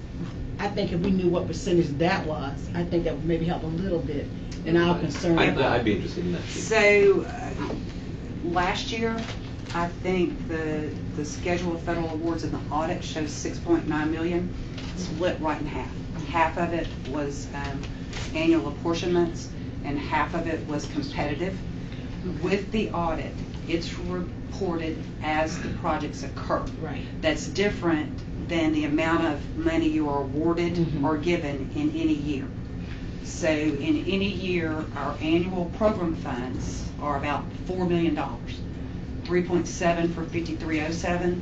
I think if we knew what percentage that was, I think that would maybe help a little bit in our concern. I'd be interested in that too. So, last year, I think the schedule of federal awards in the audit shows 6.9 million, split right in half. Half of it was annual apportionments, and half of it was competitive. With the audit, it's reported as the projects occur. Right. That's different than the amount of money you are awarded Mhm. or given in any year. So in any year, our annual program funds are about $4 million. 3.7 for 5307,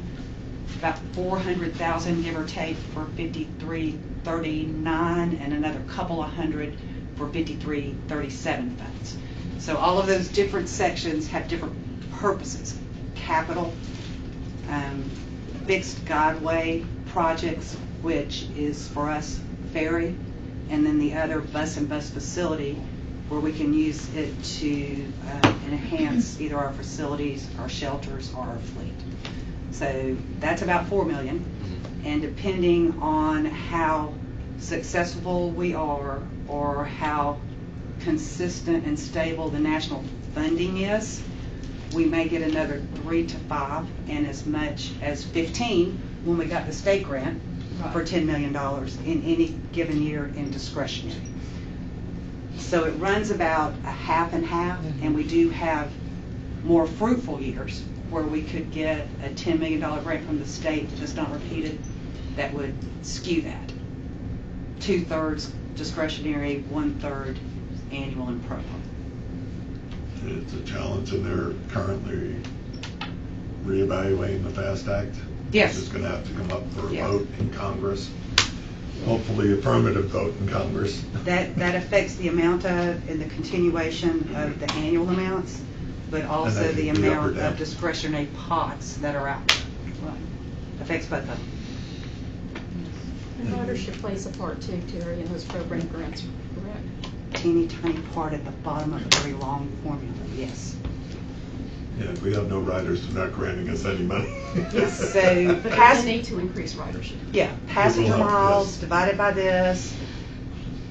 about 400,000 give or take for 5339, and another couple of hundred for 5337 funds. So all of those different sections have different purposes. Capital, fixed guideway projects, which is for us ferry, and then the other bus and bus facility, where we can use it to enhance either our facilities, our shelters, or our fleet. So that's about 4 million. And depending on how successful we are, or how consistent and stable the national funding is, we may get another 3 to 5 and as much as 15 when we got the state grant for $10 million in any given year in discretionary. So it runs about a half and half, and we do have more fruitful years where we could get a $10 million grant from the state that's not repeated, that would skew that. 2/3 discretionary, 1/3 annual and program. It's a challenge, and they're currently reevaluating the FAST Act. Yes. It's going to have to come up for a Yes. vote in Congress. Hopefully affirmative vote in Congress. That affects the amount of, and the continuation of the annual amounts, but also that the can be up or amount down. of discretionary pots that are out there. Affects both of them. And ridership plays a part too, Terry, in those program grants, correct? Teeny tiny part at the bottom of a very long formula, yes. Yeah, if we have no riders, they're not granting us any money. So, But there's a need to increase ridership. yeah, passenger It will help, miles yes. divided by this,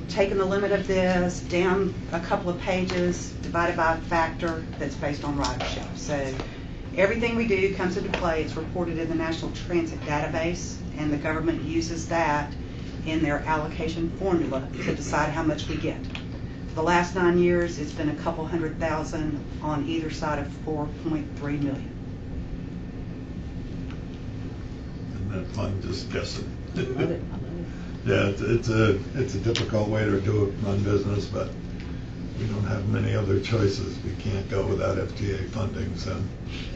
taking the limit of this, down a couple of pages, divided by a factor that's based on ridership. So everything we do comes into play. It's reported in the National Transit Database, and the government uses that in their allocation formula to decide how much we get. The last 9 years, it's been a couple 100,000 on either side of 4.3 million. in that fund just guessing. I love it. Yeah, it's a difficult way to run business, but we don't have many other choices. We can't go without FTA funding, so.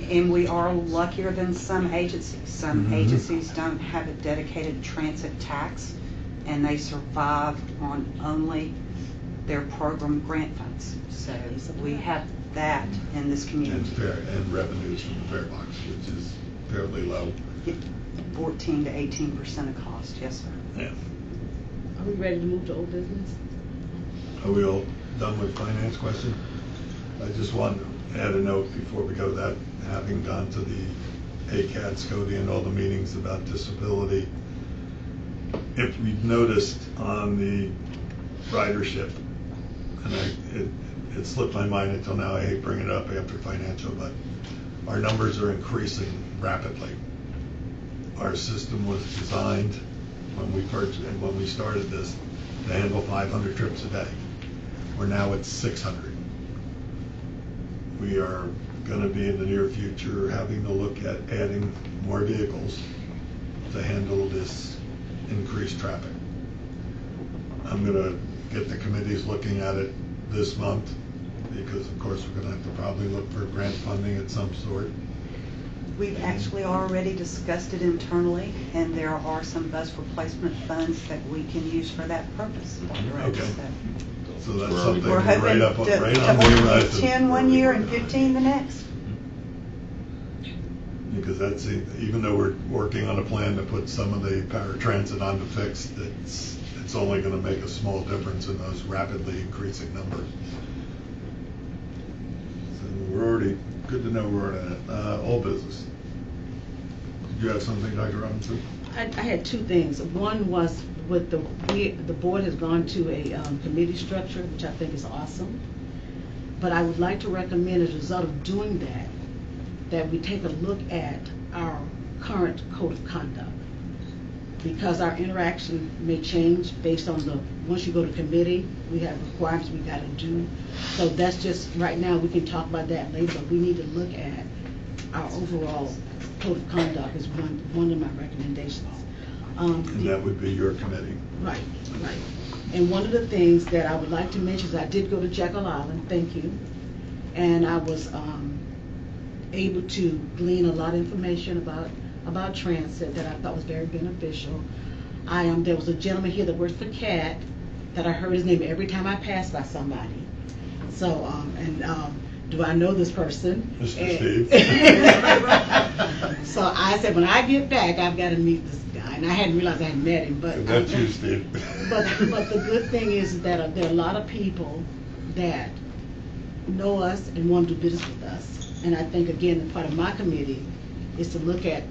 And we are luckier than some agencies. Some Mhm. agencies don't have a dedicated transit tax, and they survive on only their program grant funds. So we have that in this community. And revenues from the fare box, which is fairly low. 14 to 18% of cost, yes, sir. Yeah. Are we ready to move to old business? Are we all done with finance question? I just want to add a note before we go to that, having gone to the ACAD, SCOTI, and all the meetings about disability, if we've noticed on the ridership, and it slipped my mind until now, I hate bringing it up after financial, but our numbers are increasing rapidly. Our system was designed when we started this to handle 500 trips a day. We're now at 600. We are going to be in the near future having to look at adding more vehicles to handle this increased traffic. I'm going to get the committees looking at it this month because, of course, we're going to have to probably look for grant funding of some sort. We've actually already discussed it internally, and there are some bus replacement funds that we can use for that purpose. Okay. So that's So something we're hoping right on the to horizon. 10 one year and 15 the next. Because that's, even though we're working on a plan to put some of the paratransit onto fixed, it's only going to make a small difference in those rapidly increasing numbers. So we're already, good to know we're at all business. Did you have something, Dr. Robinson? I had two things. One was with the board has gone to a committee structure, which I think is awesome. But I would like to recommend, as a result of doing that we take a look at our current code of conduct. Because our interaction may change based on once you go to committee, we have requirements we got to do. So that's just, right now, we can talk about that later, but we need to look at our overall code of conduct is one of my recommendations. And that would be your committee. Right. And one of the things that I would like to mention is I did go to Jekyll Island, thank you, and I was able to glean a lot of information about transit that I thought was very beneficial. There was a gentleman here that works for CAT that I heard his name every time I passed by somebody. So, do I know this person? Mr. Steve. So I said, when I get back, I've got to meet this guy. And I hadn't realized I hadn't met him. But that's you, Steve. But the good thing is that there are a lot of people that know us and want to do business with us. And I think, again, part of my committee is to look at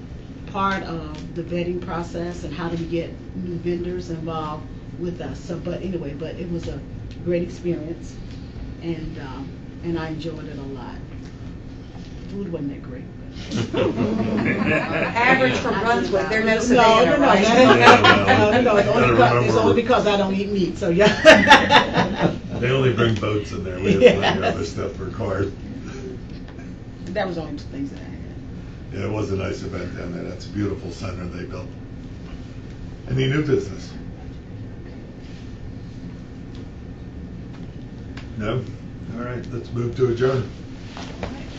part of the vetting process and how do we get new vendors involved with us. So, but it was a great experience, and I enjoyed it a lot. Food wasn't that great. Average for Brunswick, they're no Savannah, right? No, it's only because I don't eat meat, so yeah. They only bring boats in there. We have plenty of other stuff for cars. That was only two things that I had. Yeah, it was a nice event down there. That's a beautiful center they built. Any new business? No? All right, let's move to adjourn. All right.